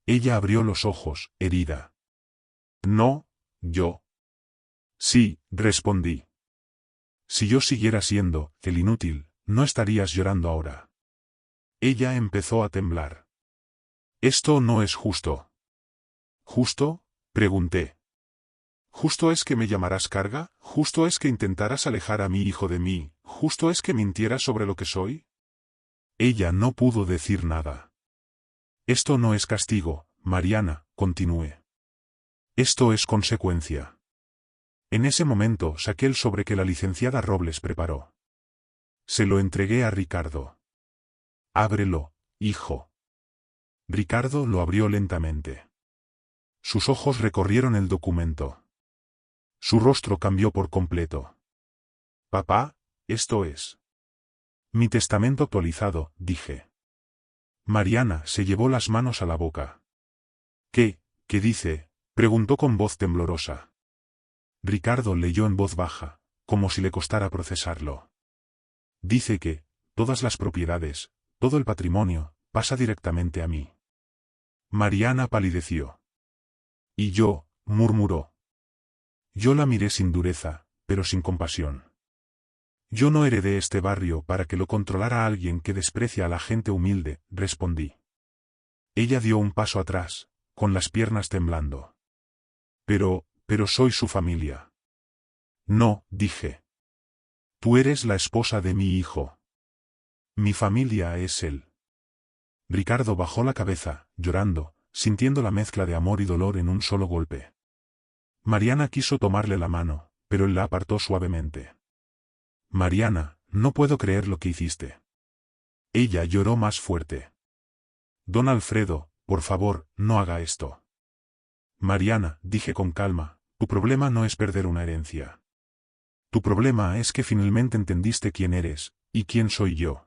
Ella abrió los ojos, herida. No, yo. Sí, respondí. Si yo siguiera siendo el inútil, no estarías llorando ahora. Ella empezó a temblar. Esto no es justo. ¿Justo? Pregunté. ¿Justo es que me llamarás carga? ¿Justo es que intentarás alejar a mi hijo de mí? ¿Justo es que mintieras sobre lo que soy? Ella no pudo decir nada. Esto no es castigo, Mariana, continué. Esto es consecuencia. En ese momento saqué el sobre que la licenciada Robles preparó. Se lo entregué a Ricardo. Ábrelo, hijo. Ricardo lo abrió lentamente. Sus ojos recorrieron el documento. Su rostro cambió por completo. Papá, esto es. Mi testamento actualizado, dije. Mariana se llevó las manos a la boca. ¿Qué dice? Preguntó con voz temblorosa. Ricardo leyó en voz baja, como si le costara procesarlo. Dice que, todas las propiedades, todo el patrimonio, pasa directamente a mí. Mariana palideció. Y yo, murmuró. Yo la miré sin dureza, pero sin compasión. Yo no heredé este barrio para que lo controlara alguien que desprecia a la gente humilde, respondí. Ella dio un paso atrás, con las piernas temblando. Pero soy su familia. No, dije. Tú eres la esposa de mi hijo. Mi familia es él. Ricardo bajó la cabeza, llorando, sintiendo la mezcla de amor y dolor en un solo golpe. Mariana quiso tomarle la mano, pero él la apartó suavemente. Mariana, no puedo creer lo que hiciste. Ella lloró más fuerte. Don Alfredo, por favor, no haga esto. Mariana, dije con calma, tu problema no es perder una herencia. Tu problema es que finalmente entendiste quién eres, y quién soy yo.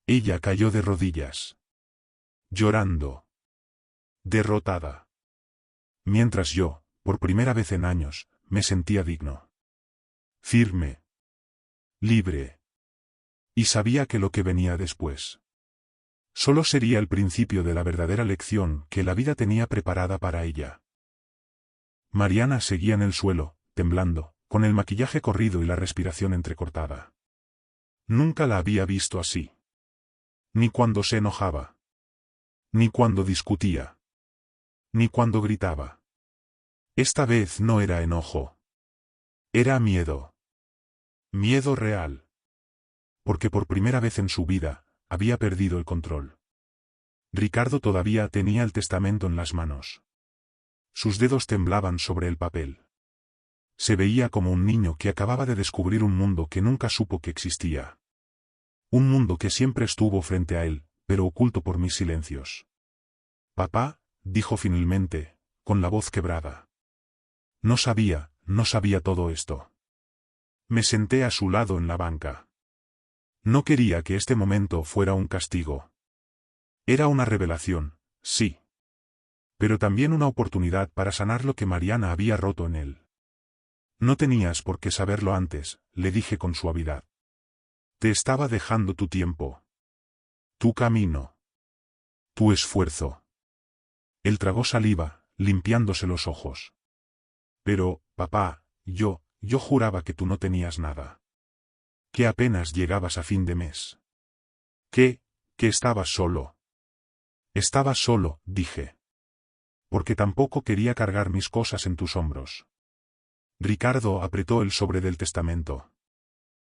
Ella cayó de rodillas. Llorando. Derrotada. Mientras yo, por primera vez en años, me sentía digno. Firme. Libre. Y sabía que lo que venía después solo sería el principio de la verdadera lección que la vida tenía preparada para ella. Mariana seguía en el suelo, temblando, con el maquillaje corrido y la respiración entrecortada. Nunca la había visto así. Ni cuando se enojaba. Ni cuando discutía. Ni cuando gritaba. Esta vez no era enojo. Era miedo. Miedo real. Porque por primera vez en su vida, había perdido el control. Ricardo todavía tenía el testamento en las manos. Sus dedos temblaban sobre el papel. Se veía como un niño que acababa de descubrir un mundo que nunca supo que existía. Un mundo que siempre estuvo frente a él, pero oculto por mis silencios. Papá, dijo finalmente, con la voz quebrada. No sabía todo esto. Me senté a su lado en la banca. No quería que este momento fuera un castigo. Era una revelación, sí. Pero también una oportunidad para sanar lo que Mariana había roto en él. No tenías por qué saberlo antes, le dije con suavidad. Te estaba dejando tu tiempo. Tu camino. Tu esfuerzo. Él tragó saliva, limpiándose los ojos. Pero, papá, yo juraba que tú no tenías nada. Que apenas llegabas a fin de mes. Que estabas solo. Estabas solo, dije. Porque tampoco quería cargar mis cosas en tus hombros. Ricardo apretó el sobre del testamento.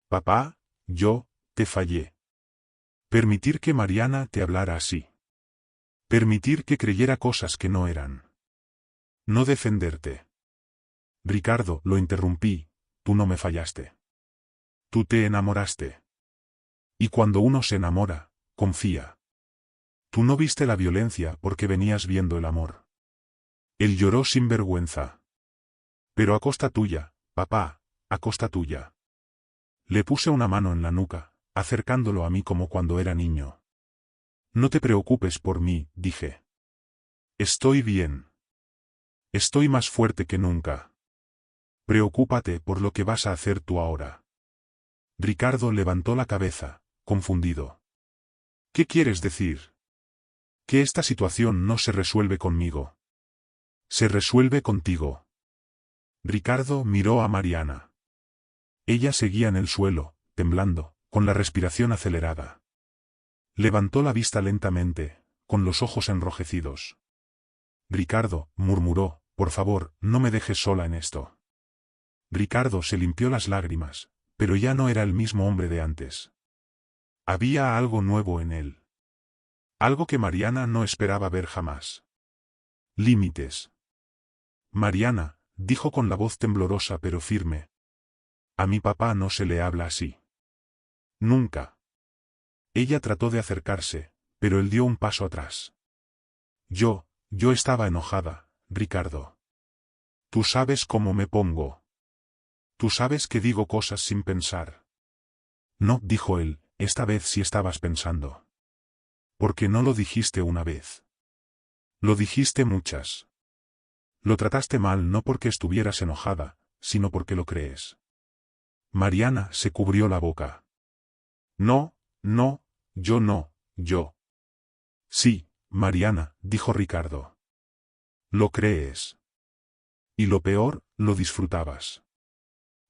Papá, yo te fallé. Permitir que Mariana te hablara así. Permitir que creyera cosas que no eran. No defenderte. Ricardo, lo interrumpí, tú no me fallaste. Tú te enamoraste. Y cuando uno se enamora, confía. Tú no viste la violencia porque venías viendo el amor. Él lloró sin vergüenza. Pero a costa tuya, papá, a costa tuya. Le puse una mano en la nuca, acercándolo a mí como cuando era niño. No te preocupes por mí, dije. Estoy bien. Estoy más fuerte que nunca. Preocúpate por lo que vas a hacer tú ahora. Ricardo levantó la cabeza, confundido. ¿Qué quieres decir? Que esta situación no se resuelve conmigo. Se resuelve contigo. Ricardo miró a Mariana. Ella seguía en el suelo, temblando, con la respiración acelerada. Levantó la vista lentamente, con los ojos enrojecidos. Ricardo, murmuró, por favor, no me dejes sola en esto. Ricardo se limpió las lágrimas, pero ya no era el mismo hombre de antes. Había algo nuevo en él. Algo que Mariana no esperaba ver jamás. Límites. Mariana, dijo con la voz temblorosa pero firme. A mi papá no se le habla así. Nunca. Ella trató de acercarse, pero él dio un paso atrás. Yo estaba enojada, Ricardo. Tú sabes cómo me pongo. Tú sabes que digo cosas sin pensar. No, dijo él, esta vez sí estabas pensando. ¿Por qué no lo dijiste una vez? Lo dijiste muchas. Lo trataste mal no porque estuvieras enojada, sino porque lo crees. Mariana se cubrió la boca. No, no, yo. Sí, Mariana, dijo Ricardo. Lo crees. Y lo peor, lo disfrutabas.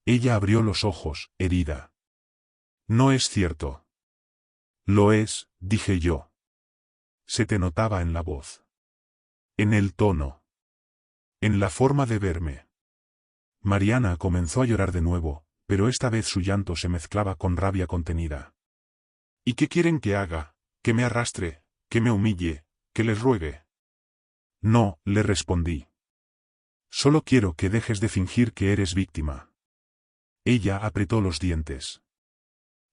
Ella abrió los ojos, herida. No es cierto. Lo es, dije yo. Se te notaba en la voz. En el tono. En la forma de verme. Mariana comenzó a llorar de nuevo, pero esta vez su llanto se mezclaba con rabia contenida. ¿Y qué quieren que haga? ¿Que me arrastre? ¿Que me humille? ¿Que les ruegue? No, le respondí. Solo quiero que dejes de fingir que eres víctima. Ella apretó los dientes.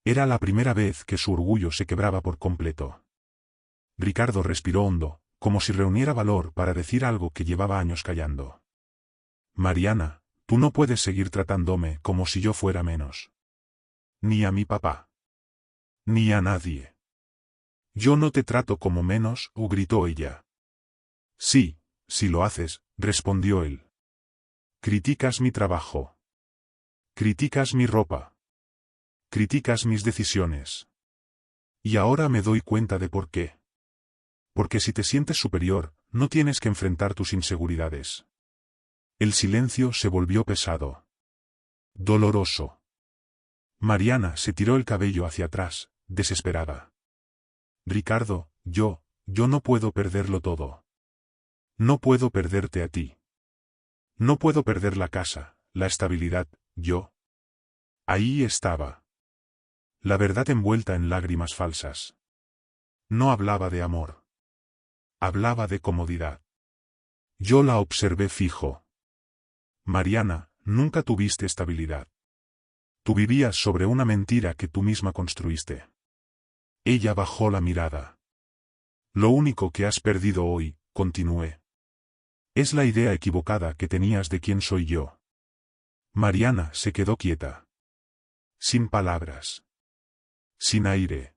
Era la primera vez que su orgullo se quebraba por completo. Ricardo respiró hondo, como si reuniera valor para decir algo que llevaba años callando. Mariana, tú no puedes seguir tratándome como si yo fuera menos. Ni a mi papá. Ni a nadie. Yo no te trato como menos, gritó ella. Sí, si lo haces, respondió él. Criticas mi trabajo. Criticas mi ropa. Criticas mis decisiones. Y ahora me doy cuenta de por qué. Porque si te sientes superior, no tienes que enfrentar tus inseguridades. El silencio se volvió pesado. Doloroso. Mariana se tiró el cabello hacia atrás, desesperada. Ricardo, yo no puedo perderlo todo. No puedo perderte a ti. No puedo perder la casa, la estabilidad, yo. Ahí estaba. La verdad envuelta en lágrimas falsas. No hablaba de amor. Hablaba de comodidad. Yo la observé fijo. Mariana, nunca tuviste estabilidad. Tú vivías sobre una mentira que tú misma construiste. Ella bajó la mirada. Lo único que has perdido hoy, continué. Es la idea equivocada que tenías de quién soy yo. Mariana se quedó quieta. Sin palabras. Sin aire.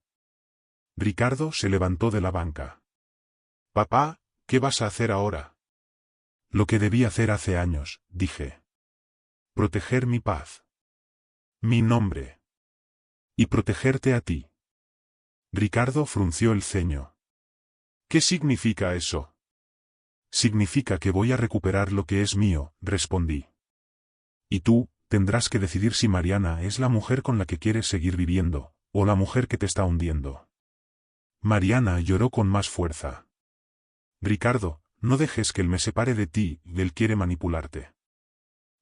Ricardo se levantó de la banca. Papá, ¿qué vas a hacer ahora? Lo que debí hacer hace años, dije. Proteger mi paz. Mi nombre. Y protegerte a ti. Ricardo frunció el ceño. ¿Qué significa eso? Significa que voy a recuperar lo que es mío, respondí. Y tú, tendrás que decidir si Mariana es la mujer con la que quieres seguir viviendo, o la mujer que te está hundiendo. Mariana lloró con más fuerza. Ricardo, no dejes que él me separe de ti, él quiere manipularte.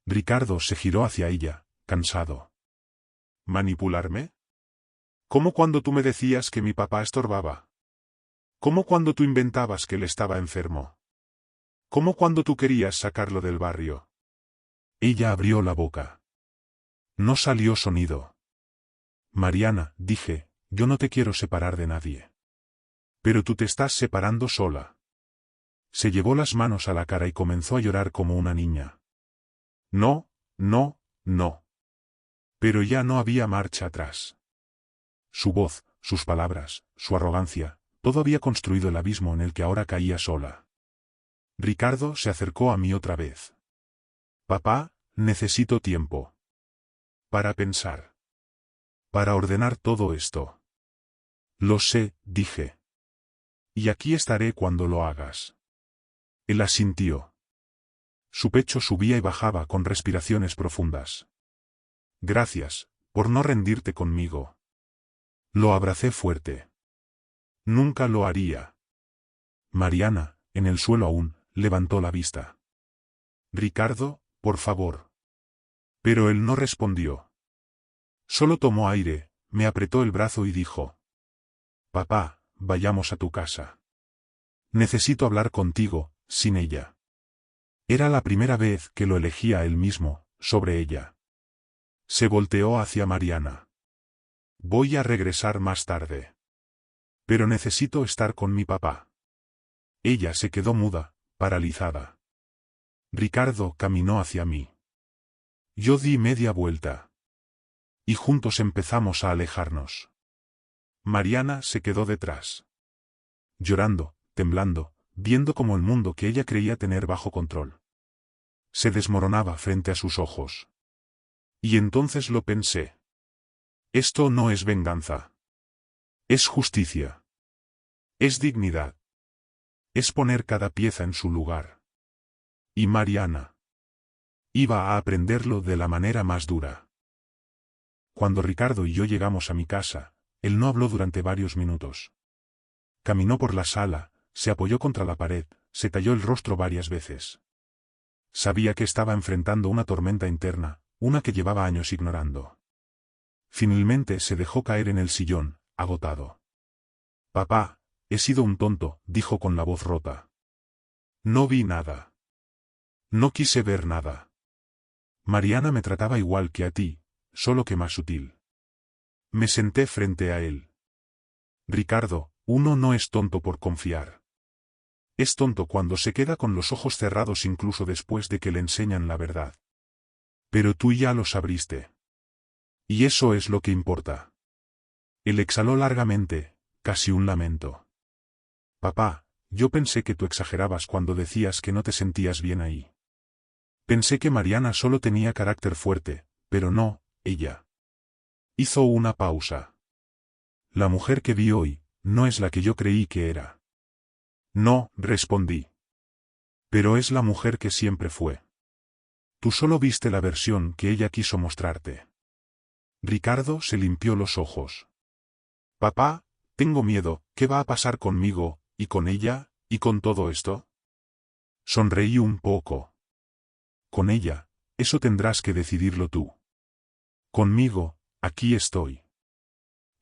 Ricardo se giró hacia ella, cansado. ¿Manipularme? ¿Cómo cuando tú me decías que mi papá estorbaba? ¿Cómo cuando tú inventabas que él estaba enfermo? ¿Cómo cuando tú querías sacarlo del barrio? Ella abrió la boca. No salió sonido. Mariana, dije, yo no te quiero separar de nadie. Pero tú te estás separando sola. Se llevó las manos a la cara y comenzó a llorar como una niña. No. Pero ya no había marcha atrás. Su voz, sus palabras, su arrogancia, todo había construido el abismo en el que ahora caía sola. Ricardo se acercó a mí otra vez. Papá, necesito tiempo. Para pensar. Para ordenar todo esto. Lo sé, dije. Y aquí estaré cuando lo hagas. Él asintió. Su pecho subía y bajaba con respiraciones profundas. Gracias, por no rendirte conmigo. Lo abracé fuerte. Nunca lo haría. Mariana, en el suelo aún, levantó la vista. Ricardo, por favor. Pero él no respondió. Solo tomó aire, me apretó el brazo y dijo: Papá, vayamos a tu casa. Necesito hablar contigo, sin ella. Era la primera vez que lo elegía él mismo, sobre ella. Se volteó hacia Mariana. Voy a regresar más tarde. Pero necesito estar con mi papá. Ella se quedó muda, paralizada. Ricardo caminó hacia mí. Yo di media vuelta. Y juntos empezamos a alejarnos. Mariana se quedó detrás. Llorando, temblando, viendo cómo el mundo que ella creía tener bajo control se desmoronaba frente a sus ojos. Y entonces lo pensé. Esto no es venganza. Es justicia. Es dignidad. Es poner cada pieza en su lugar. Y Mariana iba a aprenderlo de la manera más dura. Cuando Ricardo y yo llegamos a mi casa, él no habló durante varios minutos. Caminó por la sala, se apoyó contra la pared, se talló el rostro varias veces. Sabía que estaba enfrentando una tormenta interna, una que llevaba años ignorando. Finalmente se dejó caer en el sillón, agotado. Papá, he sido un tonto, dijo con la voz rota. No vi nada. No quise ver nada. Mariana me trataba igual que a ti, solo que más sutil. Me senté frente a él. Ricardo, uno no es tonto por confiar. Es tonto cuando se queda con los ojos cerrados incluso después de que le enseñan la verdad. Pero tú ya los abriste. Y eso es lo que importa. Él exhaló largamente, casi un lamento. Papá, yo pensé que tú exagerabas cuando decías que no te sentías bien ahí. Pensé que Mariana solo tenía carácter fuerte, pero no, ella. Hizo una pausa. La mujer que vi hoy, no es la que yo creí que era. No, respondí. Pero es la mujer que siempre fue. Tú solo viste la versión que ella quiso mostrarte. Ricardo se limpió los ojos. Papá, tengo miedo, ¿qué va a pasar conmigo, y con ella, y con todo esto? Sonreí un poco. Con ella, eso tendrás que decidirlo tú. Conmigo, aquí estoy.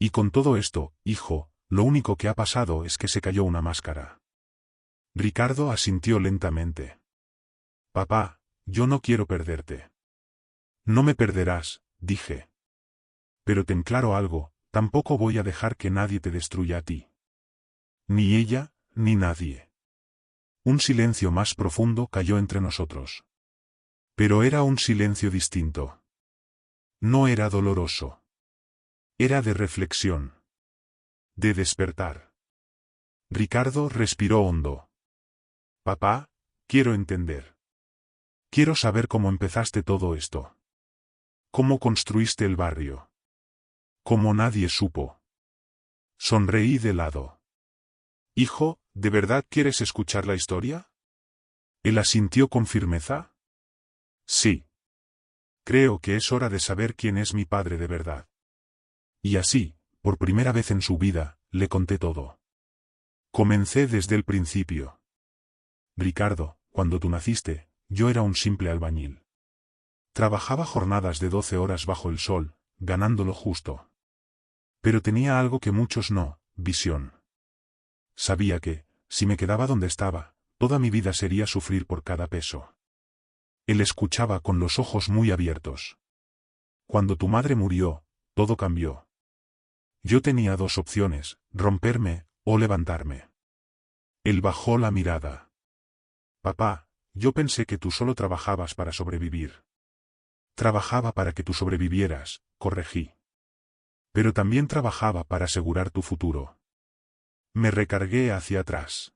Y con todo esto, hijo, lo único que ha pasado es que se cayó una máscara. Ricardo asintió lentamente. Papá, yo no quiero perderte. No me perderás, dije. Pero ten claro algo, tampoco voy a dejar que nadie te destruya a ti. Ni ella, ni nadie. Un silencio más profundo cayó entre nosotros. Pero era un silencio distinto. No era doloroso. Era de reflexión. De despertar. Ricardo respiró hondo. Papá, quiero entender. Quiero saber cómo empezaste todo esto. Cómo construiste el barrio. Cómo nadie supo. Sonreí de lado. Hijo, ¿de verdad quieres escuchar la historia? Él asintió con firmeza. Sí. Creo que es hora de saber quién es mi padre de verdad. Y así, por primera vez en su vida, le conté todo. Comencé desde el principio. Ricardo, cuando tú naciste, yo era un simple albañil. Trabajaba jornadas de 12 horas bajo el sol, ganando lo justo. Pero tenía algo que muchos no, visión. Sabía que, si me quedaba donde estaba, toda mi vida sería sufrir por cada peso. Él escuchaba con los ojos muy abiertos. Cuando tu madre murió, todo cambió. Yo tenía dos opciones, romperme, o levantarme. Él bajó la mirada. Papá, yo pensé que tú solo trabajabas para sobrevivir. Trabajaba para que tú sobrevivieras, corregí. Pero también trabajaba para asegurar tu futuro. Me recargué hacia atrás.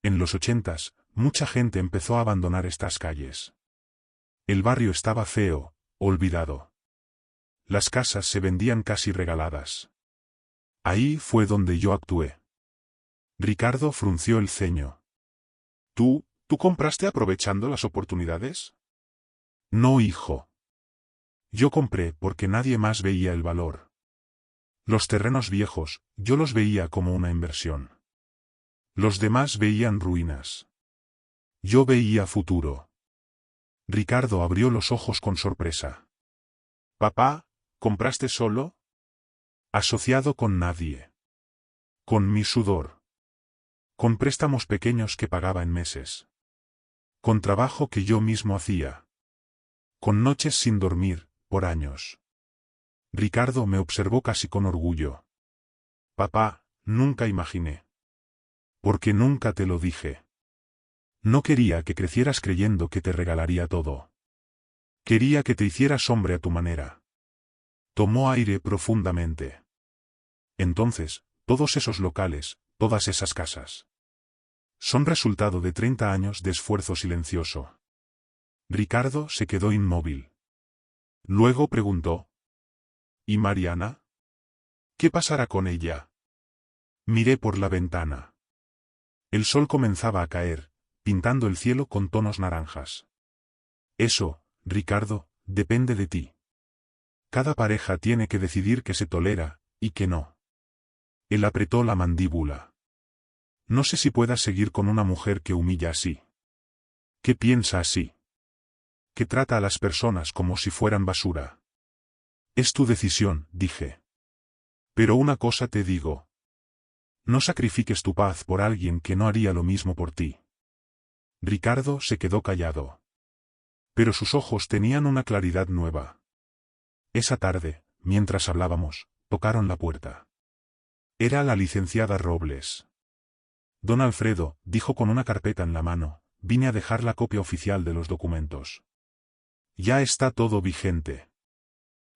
En los 80s, mucha gente empezó a abandonar estas calles. El barrio estaba feo, olvidado. Las casas se vendían casi regaladas. Ahí fue donde yo actué. Ricardo frunció el ceño. ¿Tú compraste aprovechando las oportunidades? No, hijo. Yo compré porque nadie más veía el valor. Los terrenos viejos, yo los veía como una inversión. Los demás veían ruinas. Yo veía futuro. Ricardo abrió los ojos con sorpresa. Papá, ¿compraste solo? Asociado con nadie. Con mi sudor. Con préstamos pequeños que pagaba en meses. Con trabajo que yo mismo hacía. Con noches sin dormir, por años. Ricardo me observó casi con orgullo. Papá, nunca imaginé. Porque nunca te lo dije. No quería que crecieras creyendo que te regalaría todo. Quería que te hicieras hombre a tu manera. Tomó aire profundamente. Entonces, todos esos locales, todas esas casas, son resultado de 30 años de esfuerzo silencioso. Ricardo se quedó inmóvil. Luego preguntó: ¿Y Mariana? ¿Qué pasará con ella? Miré por la ventana. El sol comenzaba a caer, pintando el cielo con tonos naranjas. Eso, Ricardo, depende de ti. Cada pareja tiene que decidir que se tolera, y que no. Él apretó la mandíbula. No sé si puedas seguir con una mujer que humilla así. Que piensa así. Que trata a las personas como si fueran basura. Es tu decisión, dije. Pero una cosa te digo. No sacrifiques tu paz por alguien que no haría lo mismo por ti. Ricardo se quedó callado. Pero sus ojos tenían una claridad nueva. Esa tarde, mientras hablábamos, tocaron la puerta. Era la licenciada Robles. Don Alfredo, dijo con una carpeta en la mano, vine a dejar la copia oficial de los documentos. Ya está todo vigente.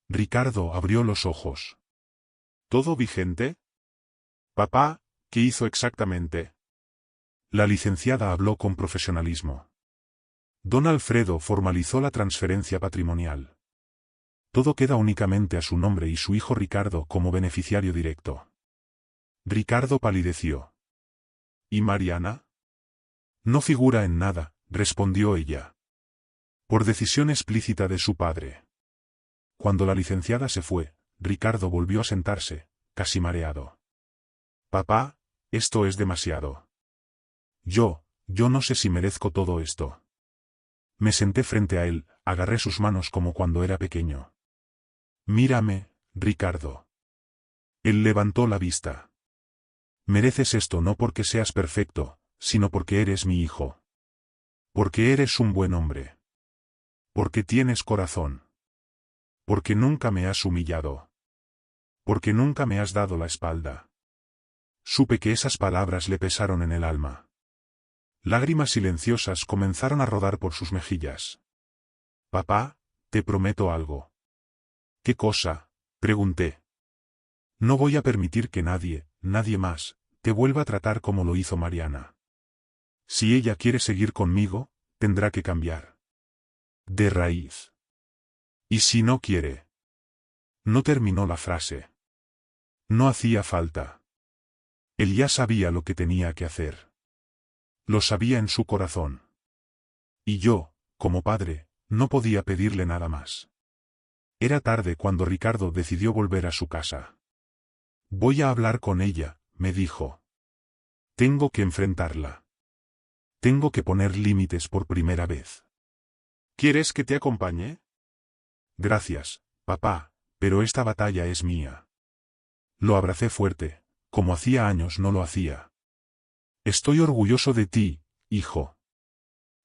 Ricardo abrió los ojos. ¿Todo vigente? Papá, ¿qué hizo exactamente? La licenciada habló con profesionalismo. Don Alfredo formalizó la transferencia patrimonial. Todo queda únicamente a su nombre y su hijo Ricardo como beneficiario directo. Ricardo palideció. ¿Y Mariana? No figura en nada, respondió ella. Por decisión explícita de su padre. Cuando la licenciada se fue, Ricardo volvió a sentarse, casi mareado. Papá, esto es demasiado. Yo no sé si merezco todo esto. Me senté frente a él, agarré sus manos como cuando era pequeño. Mírame, Ricardo. Él levantó la vista. Mereces esto no porque seas perfecto, sino porque eres mi hijo. Porque eres un buen hombre. Porque tienes corazón. Porque nunca me has humillado. Porque nunca me has dado la espalda. Supe que esas palabras le pesaron en el alma. Lágrimas silenciosas comenzaron a rodar por sus mejillas. Papá, te prometo algo. ¿Qué cosa? Pregunté. No voy a permitir que nadie más, te vuelva a tratar como lo hizo Mariana. Si ella quiere seguir conmigo, tendrá que cambiar. De raíz. ¿Y si no quiere? No terminó la frase. No hacía falta. Él ya sabía lo que tenía que hacer. Lo sabía en su corazón. Y yo, como padre, no podía pedirle nada más. Era tarde cuando Ricardo decidió volver a su casa. Voy a hablar con ella, me dijo. Tengo que enfrentarla. Tengo que poner límites por primera vez. ¿Quieres que te acompañe? Gracias, papá, pero esta batalla es mía. Lo abracé fuerte, como hacía años no lo hacía. Estoy orgulloso de ti, hijo.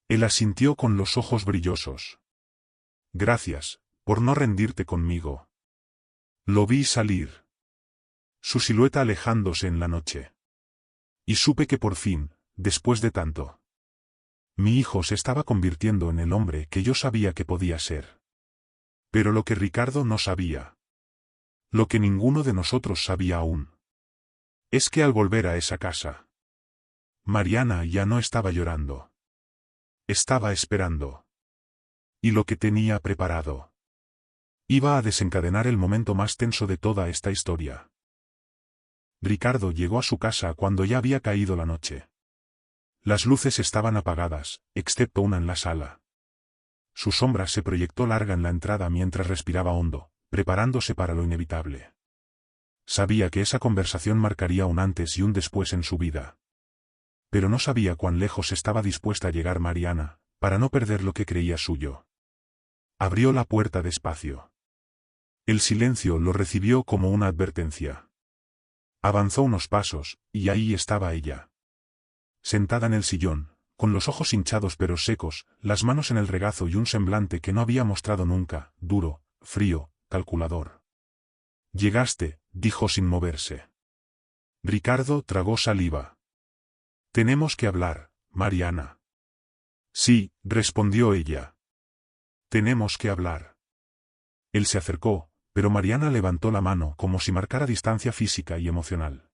Él asintió con los ojos brillosos. Gracias, por no rendirte conmigo. Lo vi salir. Su silueta alejándose en la noche. Y supe que por fin, después de tanto, mi hijo se estaba convirtiendo en el hombre que yo sabía que podía ser. Pero lo que Ricardo no sabía, lo que ninguno de nosotros sabía aún, es que al volver a esa casa, Mariana ya no estaba llorando. Estaba esperando. Y lo que tenía preparado iba a desencadenar el momento más tenso de toda esta historia. Ricardo llegó a su casa cuando ya había caído la noche. Las luces estaban apagadas, excepto una en la sala. Su sombra se proyectó larga en la entrada mientras respiraba hondo, preparándose para lo inevitable. Sabía que esa conversación marcaría un antes y un después en su vida. Pero no sabía cuán lejos estaba dispuesta a llegar Mariana, para no perder lo que creía suyo. Abrió la puerta despacio. El silencio lo recibió como una advertencia. Avanzó unos pasos, y ahí estaba ella. Sentada en el sillón, con los ojos hinchados pero secos, las manos en el regazo y un semblante que no había mostrado nunca, duro, frío, calculador. «Llegaste», dijo sin moverse. Ricardo tragó saliva. «Tenemos que hablar, Mariana». «Sí», respondió ella. «Tenemos que hablar». Él se acercó, pero Mariana levantó la mano como si marcara distancia física y emocional.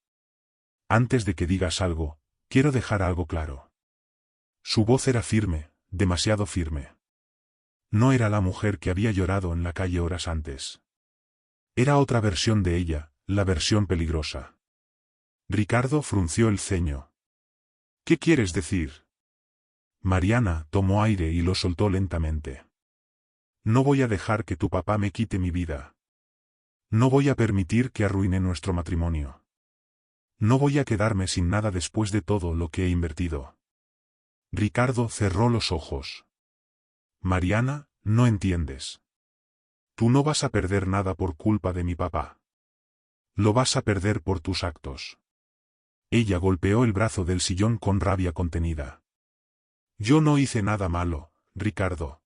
«Antes de que digas algo, quiero dejar algo claro». Su voz era firme, demasiado firme. No era la mujer que había llorado en la calle horas antes. Era otra versión de ella, la versión peligrosa. Ricardo frunció el ceño. «¿Qué quieres decir?» Mariana tomó aire y lo soltó lentamente. «No voy a dejar que tu papá me quite mi vida. No voy a permitir que arruine nuestro matrimonio. No voy a quedarme sin nada después de todo lo que he invertido». Ricardo cerró los ojos. «Mariana, no entiendes. Tú no vas a perder nada por culpa de mi papá. Lo vas a perder por tus actos». Ella golpeó el brazo del sillón con rabia contenida. «Yo no hice nada malo, Ricardo.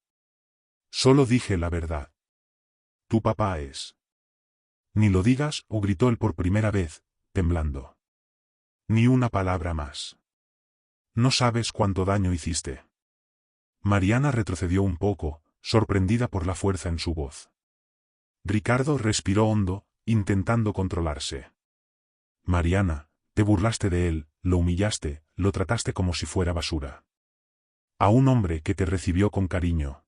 Solo dije la verdad. Tu papá es». «Ni lo digas», gritó él por primera vez, temblando. «Ni una palabra más. No sabes cuánto daño hiciste». Mariana retrocedió un poco, sorprendida por la fuerza en su voz. Ricardo respiró hondo, intentando controlarse. «Mariana, te burlaste de él, lo humillaste, lo trataste como si fuera basura. A un hombre que te recibió con cariño.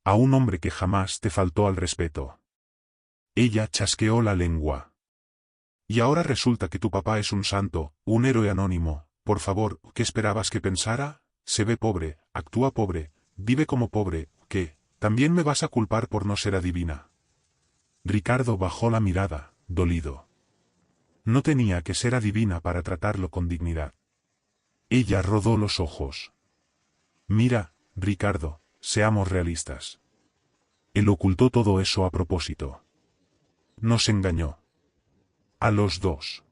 A un hombre que jamás te faltó al respeto». Ella chasqueó la lengua. «Y ahora resulta que tu papá es un santo, un héroe anónimo. Por favor, ¿qué esperabas que pensara? Se ve pobre, actúa pobre, vive como pobre, ¿qué? ¿También me vas a culpar por no ser adivina?» Ricardo bajó la mirada, dolido. No tenía que ser adivina para tratarlo con dignidad. Ella rodó los ojos. «Mira, Ricardo, seamos realistas. Él ocultó todo eso a propósito. Nos engañó. A los dos».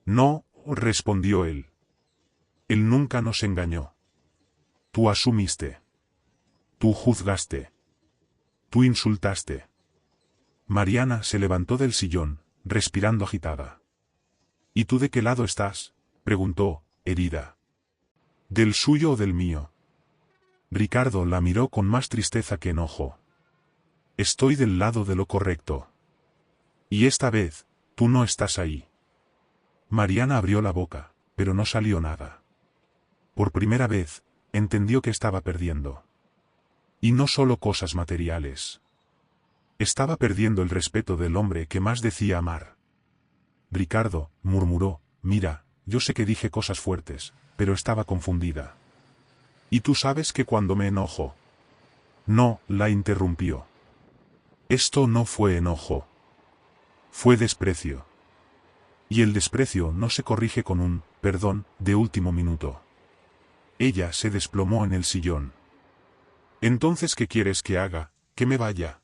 «No», respondió él. «Él nunca nos engañó. Tú asumiste. Tú juzgaste. Tú insultaste». Mariana se levantó del sillón, respirando agitada. «¿Y tú de qué lado estás?», preguntó, herida. «¿Del suyo o del mío?» Ricardo la miró con más tristeza que enojo. «Estoy del lado de lo correcto. Y esta vez, tú no estás ahí». Mariana abrió la boca, pero no salió nada. Por primera vez, entendió que estaba perdiendo. Y no solo cosas materiales. Estaba perdiendo el respeto del hombre que más decía amar. «Ricardo», murmuró, «mira, yo sé que dije cosas fuertes, pero estaba confundida. Y tú sabes que cuando me enojo». «No», la interrumpió. «Esto no fue enojo. Fue desprecio. Y el desprecio no se corrige con un perdón de último minuto». Ella se desplomó en el sillón. «¿Entonces qué quieres que haga? ¿Que me vaya?»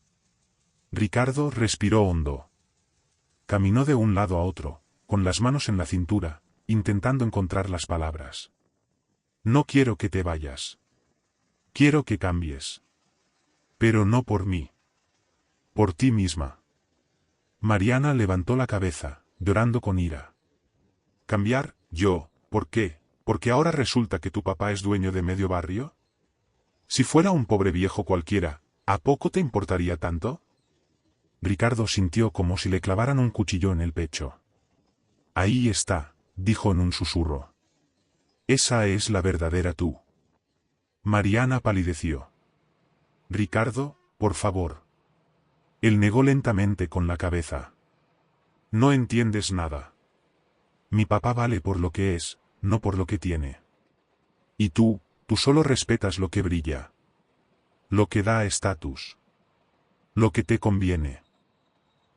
Ricardo respiró hondo. Caminó de un lado a otro, con las manos en la cintura, intentando encontrar las palabras. «No quiero que te vayas. Quiero que cambies. Pero no por mí. Por ti misma». Mariana levantó la cabeza, llorando con ira. «¿Cambiar? ¿Yo? ¿Por qué? ¿Porque ahora resulta que tu papá es dueño de medio barrio? Si fuera un pobre viejo cualquiera, ¿a poco te importaría tanto?» Ricardo sintió como si le clavaran un cuchillo en el pecho. «Ahí está», dijo en un susurro. «Esa es la verdadera tú». Mariana palideció. «Ricardo, por favor». Él negó lentamente con la cabeza. «No entiendes nada. Mi papá vale por lo que es, no por lo que tiene. Y tú solo respetas lo que brilla. Lo que da estatus. Lo que te conviene».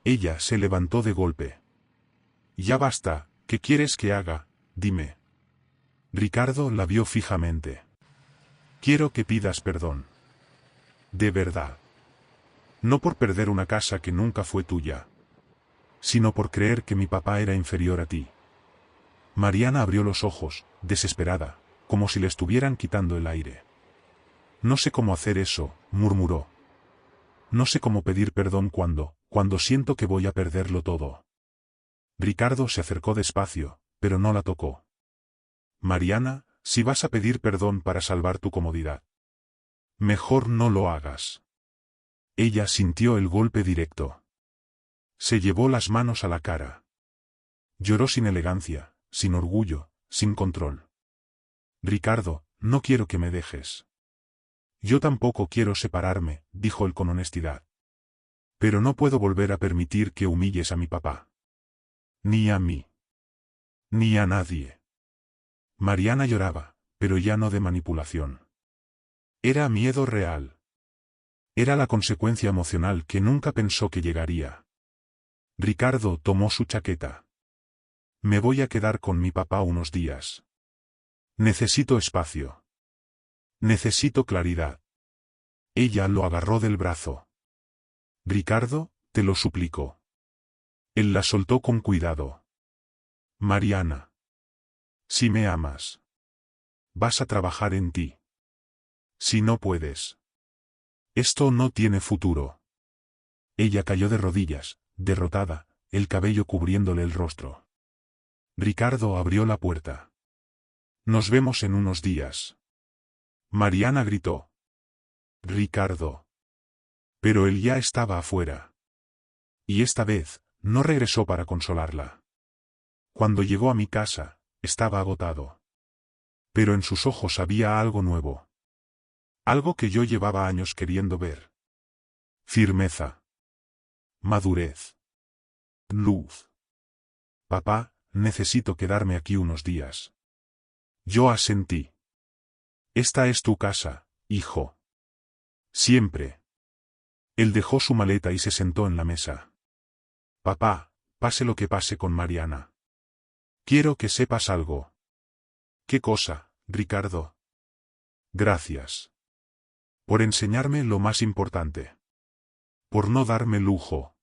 Ella se levantó de golpe. «Ya basta, ¿qué quieres que haga? Dime». Ricardo la vio fijamente. Quiero que pidas perdón. De verdad. No por perder una casa que nunca fue tuya, sino por creer que mi papá era inferior a ti. Mariana abrió los ojos, desesperada, como si le estuvieran quitando el aire. No sé cómo hacer eso, murmuró. No sé cómo pedir perdón cuando siento que voy a perderlo todo. Ricardo se acercó despacio, pero no la tocó. Mariana, si vas a pedir perdón para salvar tu comodidad, mejor no lo hagas. Ella sintió el golpe directo. Se llevó las manos a la cara. Lloró sin elegancia, sin orgullo, sin control. Ricardo, no quiero que me dejes. Yo tampoco quiero separarme, dijo él con honestidad. Pero no puedo volver a permitir que humilles a mi papá. Ni a mí. Ni a nadie. Mariana lloraba, pero ya no de manipulación. Era miedo real. Era la consecuencia emocional que nunca pensó que llegaría. Ricardo tomó su chaqueta. Me voy a quedar con mi papá unos días. Necesito espacio. Necesito claridad. Ella lo agarró del brazo. Ricardo, te lo suplico. Él la soltó con cuidado. Mariana. Si me amas, vas a trabajar en ti. Si no puedes, esto no tiene futuro. Ella cayó de rodillas, derrotada, el cabello cubriéndole el rostro. Ricardo abrió la puerta. Nos vemos en unos días. Mariana gritó. Ricardo. Pero él ya estaba afuera. Y esta vez, no regresó para consolarla. Cuando llegó a mi casa, estaba agotado. Pero en sus ojos había algo nuevo. Algo que yo llevaba años queriendo ver. Firmeza. Madurez. Luz. Papá, necesito quedarme aquí unos días. Yo asentí. Esta es tu casa, hijo. Siempre. Él dejó su maleta y se sentó en la mesa. Papá, pase lo que pase con Mariana. Quiero que sepas algo. ¿Qué cosa, Ricardo? Gracias. Por enseñarme lo más importante. Por no darme lujo.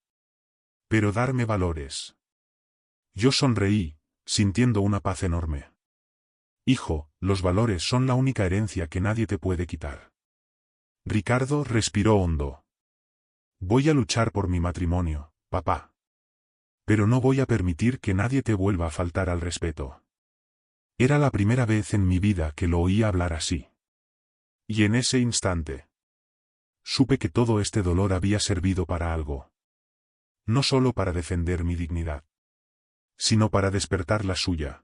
Pero darme valores. Yo sonreí, sintiendo una paz enorme. Hijo, los valores son la única herencia que nadie te puede quitar. Ricardo respiró hondo. Voy a luchar por mi matrimonio, papá. Pero no voy a permitir que nadie te vuelva a faltar al respeto. Era la primera vez en mi vida que lo oía hablar así. Y en ese instante, supe que todo este dolor había servido para algo. No solo para defender mi dignidad, sino para despertar la suya.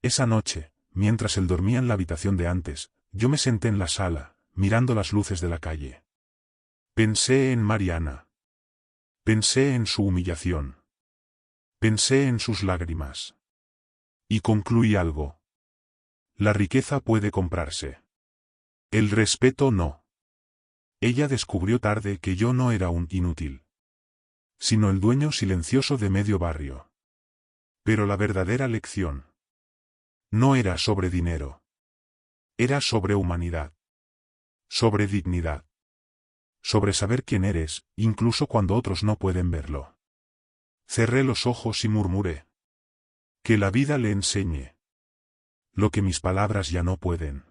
Esa noche, mientras él dormía en la habitación de antes, yo me senté en la sala, mirando las luces de la calle. Pensé en Mariana. Pensé en su humillación. Pensé en sus lágrimas. Y concluí algo. La riqueza puede comprarse. El respeto no. Ella descubrió tarde que yo no era un inútil, sino el dueño silencioso de medio barrio. Pero la verdadera lección no era sobre dinero. Era sobre humanidad. Sobre dignidad. Sobre saber quién eres, incluso cuando otros no pueden verlo. Cerré los ojos y murmuré. Que la vida le enseñe lo que mis palabras ya no pueden.